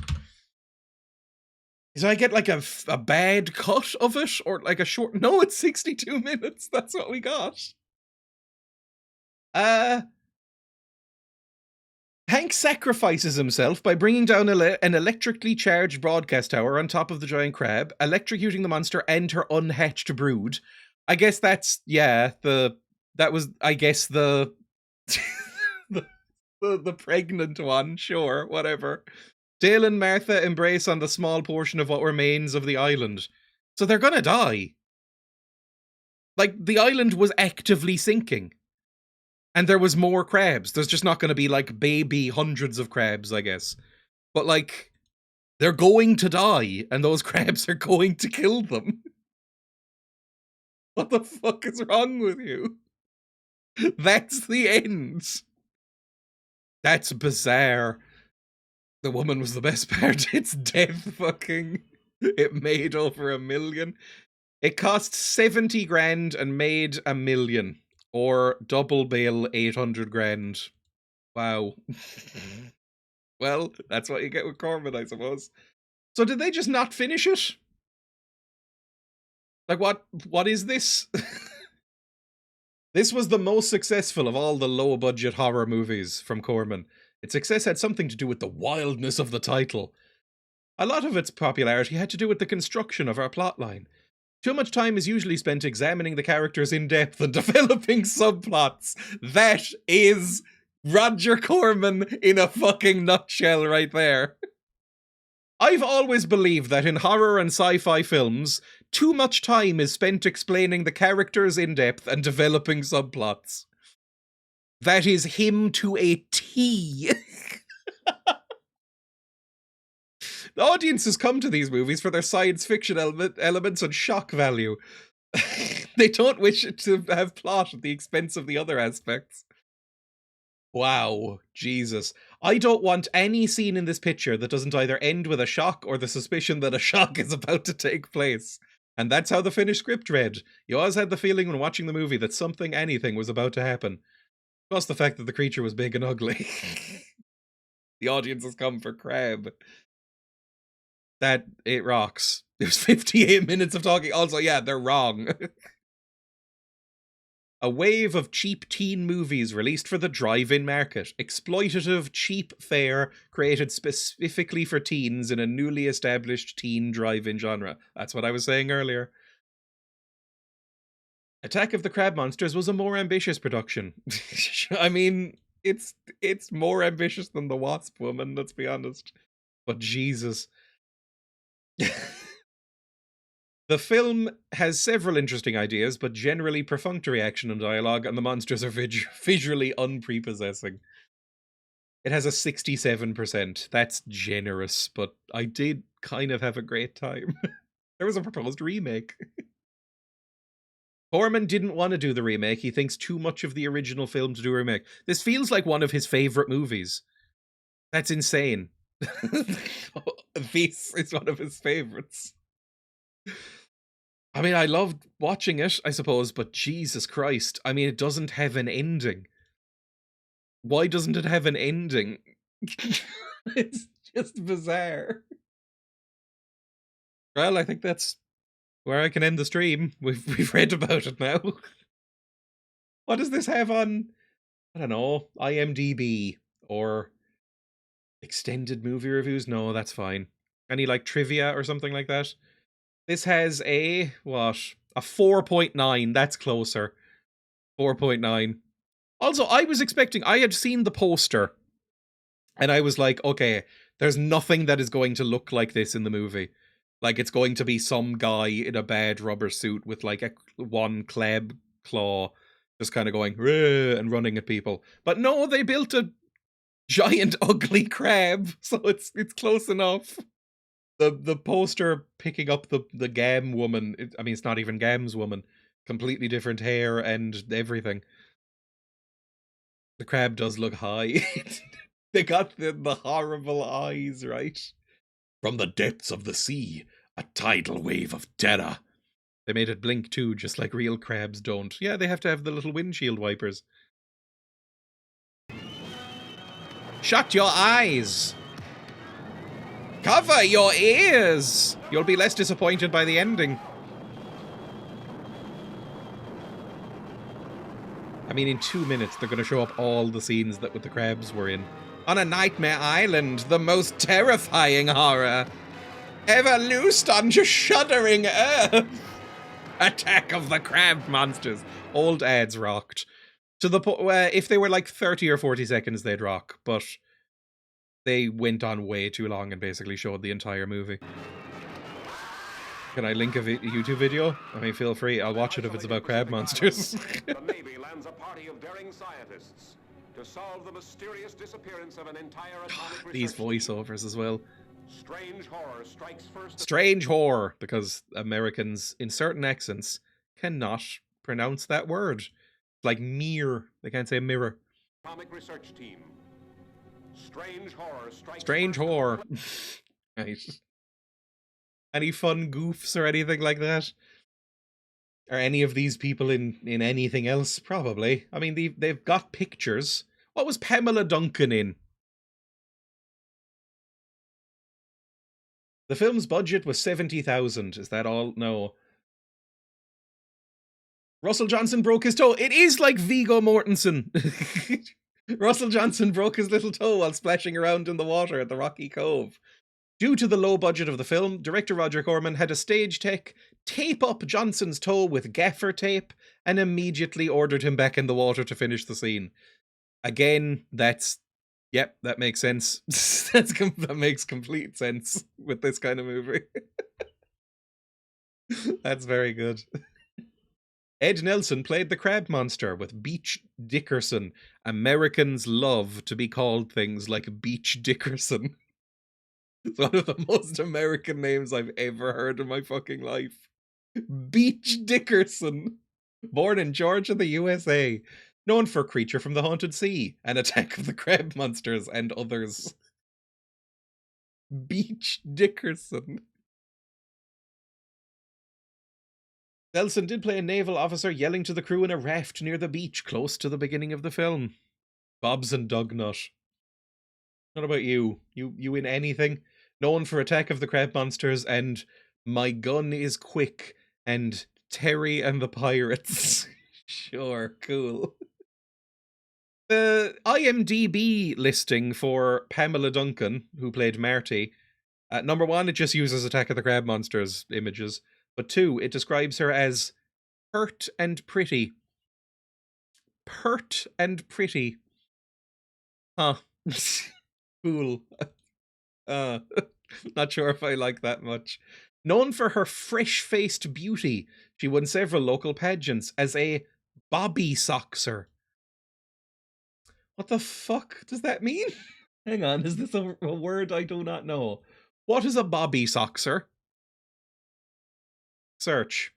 So I get like a bad cut of it? Or like a short... No, it's 62 minutes. That's what we got. Hank sacrifices himself by bringing down an electrically charged broadcast tower on top of the giant crab, electrocuting the monster and her unhatched brood. I guess that's... Yeah, that was, I guess, the pregnant one. Sure, whatever. Dale and Martha embrace on the small portion of what remains of the island. So they're gonna die. Like, the island was actively sinking. And there was more crabs. There's just not going to be, like, baby hundreds of crabs, I guess. But, like, they're going to die, and those crabs are going to kill them. What the fuck is wrong with you? That's the end. That's bizarre. The woman was the best part. It's death fucking. It made over $1 million. It cost 70 grand and made $1 million. Or double bill 800 grand. Wow. Well, that's what you get with Corman, I suppose. So did they just not finish it? Like, what is this? This was the most successful of all the low-budget horror movies from Corman. Its success had something to do with the wildness of the title. A lot of its popularity had to do with the construction of our plotline. Too much time is usually spent examining the characters in depth and developing subplots. That is Roger Corman in a fucking nutshell right there. I've always believed that in horror and sci-fi films, too much time is spent explaining the characters in depth and developing subplots. That is him to a T. The audiences come to these movies for their science fiction elements and shock value. They don't wish it to have plot at the expense of the other aspects. Wow, Jesus. I don't want any scene in this picture that doesn't either end with a shock or the suspicion that a shock is about to take place. And that's how the finished script read. You always had the feeling when watching the movie that anything was about to happen. Plus the fact that the creature was big and ugly. The audience has come for Crab. It rocks. It was 58 minutes of talking. Also, yeah, they're wrong. A wave of cheap teen movies released for the drive-in market. Exploitative, cheap fare created specifically for teens in a newly established teen drive-in genre. That's what I was saying earlier. Attack of the Crab Monsters was a more ambitious production. I mean, it's more ambitious than The Wasp Woman, let's be honest. But Jesus. The film has several interesting ideas, but generally perfunctory action and dialogue, and the monsters are visually unprepossessing. It has a 67%. That's generous, but I did kind of have a great time. There was a proposed remake. Corman didn't want to do the remake. He thinks too much of the original film to do a remake. This feels like one of his favorite movies. That's insane. This is one of his favorites. I mean, I loved watching it, I suppose, but Jesus Christ. I mean, it doesn't have an ending. Why doesn't it have an ending? It's just bizarre. Well, I think that's where I can end the stream. We've read about it now. What does this have on, I don't know, IMDb or extended movie reviews? No, that's fine. Any, like, trivia or something like that? This has a, what? A 4.9. That's closer. 4.9. Also, I had seen the poster, and I was like, okay, there's nothing that is going to look like this in the movie. Like, it's going to be some guy in a bad rubber suit with, like, one club claw, just kind of going, "Rah," and running at people. But no, they built a giant ugly crab, so it's close enough. The poster picking up the Gam woman, I mean, it's not even Gam's woman. Completely different hair and everything. The crab does look high. They got the horrible eyes, right? From the depths of the sea, a tidal wave of terror. They made it blink too, just like real crabs don't. Yeah, they have to have the little windshield wipers. Shut your eyes! Cover your ears! You'll be less disappointed by the ending. I mean, in 2 minutes, they're going to show up all the scenes that the crabs were in. On a nightmare island, the most terrifying horror ever loosed on shuddering earth. Attack of the Crab Monsters. Old ads rocked. To the point where if they were like 30 or 40 seconds, they'd rock, but they went on way too long and basically showed the entire movie. Can I link a YouTube video? I mean, feel free. I'll watch it if it's about crab monsters. The Navy lands a party of daring scientists to solve the mysterious disappearance of an entire atomic research These voiceovers as well. Strange horror strikes first. Strange horror, because Americans in certain accents cannot pronounce that word. Like mirror, they can't say mirror. Atomic research team. Strange horror strikes. Strange horror. Right. Any fun goofs or anything like that? Are any of these people in anything else? Probably. I mean, they've got pictures. What was Pamela Duncan in? The film's budget was 70,000. Is that all? No. Russell Johnson broke his toe. It is like Viggo Mortensen. Russell Johnson broke his little toe while splashing around in the water at the Rocky Cove. Due to the low budget of the film, director Roger Corman had a stage tech tape up Johnson's toe with gaffer tape and immediately ordered him back in the water to finish the scene. Again, yep, that makes sense. That makes complete sense with this kind of movie. That's very good. Ed Nelson played the crab monster with Beach Dickerson. Americans love to be called things like Beach Dickerson. It's one of the most American names I've ever heard in my fucking life. Beach Dickerson. Born in Georgia, the USA. Known for Creature from the Haunted Sea and Attack of the Crab Monsters and others. Beach Dickerson. Nelson did play a naval officer yelling to the crew in a raft near the beach close to the beginning of the film. Bobs and Dugnut. What about you? You in anything? Known for Attack of the Crab Monsters and My Gun is Quick and Terry and the Pirates. Sure, cool. The IMDb listing for Pamela Duncan, who played Marty, number one, it just uses Attack of the Crab Monsters images. But two, it describes her as pert and pretty. Pert and pretty. Huh. Cool. Not sure if I like that much. Known for her fresh-faced beauty, she won several local pageants as a bobby soxer. What the fuck does that mean? Hang on, is this a word I do not know? What is a bobby soxer? Search.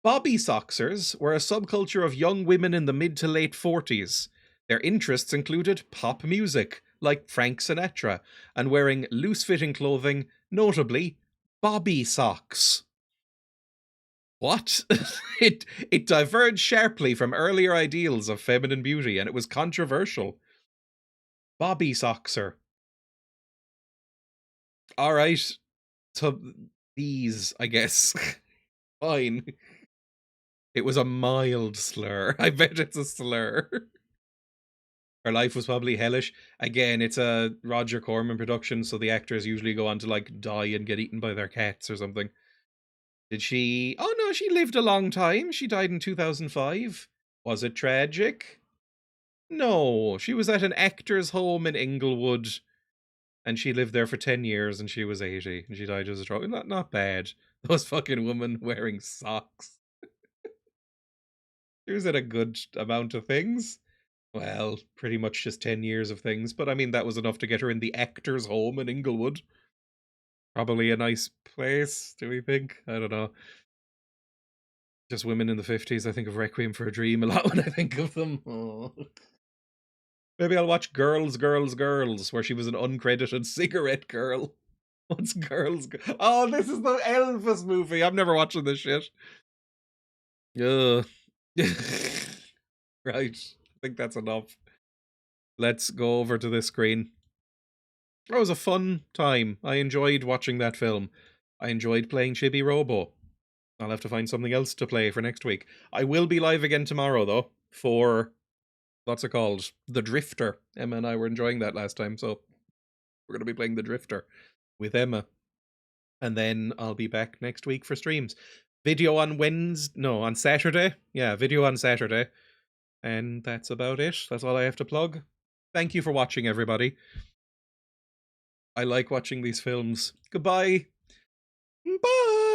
Bobby soxers were a subculture of young women in the mid to late 40s. Their interests included pop music, like Frank Sinatra, and wearing loose-fitting clothing, notably bobby socks. What? It diverged sharply from earlier ideals of feminine beauty, and it was controversial. Bobby soxer. Alright. So, these, I guess. Fine. It was a mild slur. I bet it's a slur. Her life was probably hellish. Again, it's a Roger Corman production, so the actors usually go on to, like, die and get eaten by their cats or something. Did she... Oh, no, she lived a long time. She died in 2005. Was it tragic? No. She was at an actor's home in Inglewood, and she lived there for 10 years, and she was 80, and she died as a drug. Not bad. Those fucking women wearing socks. She was in a good amount of things. Well, pretty much just 10 years of things, but I mean, that was enough to get her in the actor's home in Inglewood. Probably a nice place, do we think? I don't know. Just women in the 50s. I think of Requiem for a Dream a lot when I think of them. Oh. Maybe I'll watch Girls, Girls, Girls, where she was an uncredited cigarette girl. What's Girls? Oh, this is the Elvis movie. I'm never watching this shit. Ugh. Right. I think that's enough. Let's go over to this screen. It was a fun time. I enjoyed watching that film. I enjoyed playing Chibi Robo. I'll have to find something else to play for next week. I will be live again tomorrow, though, for... What's it called? The Drifter. Emma and I were enjoying that last time, so we're going to be playing The Drifter with Emma. And then I'll be back next week for streams. Video on Wednesday... No, on Saturday. Yeah, video on Saturday. And that's about it. That's all I have to plug. Thank you for watching, everybody. I like watching these films. Goodbye. Bye.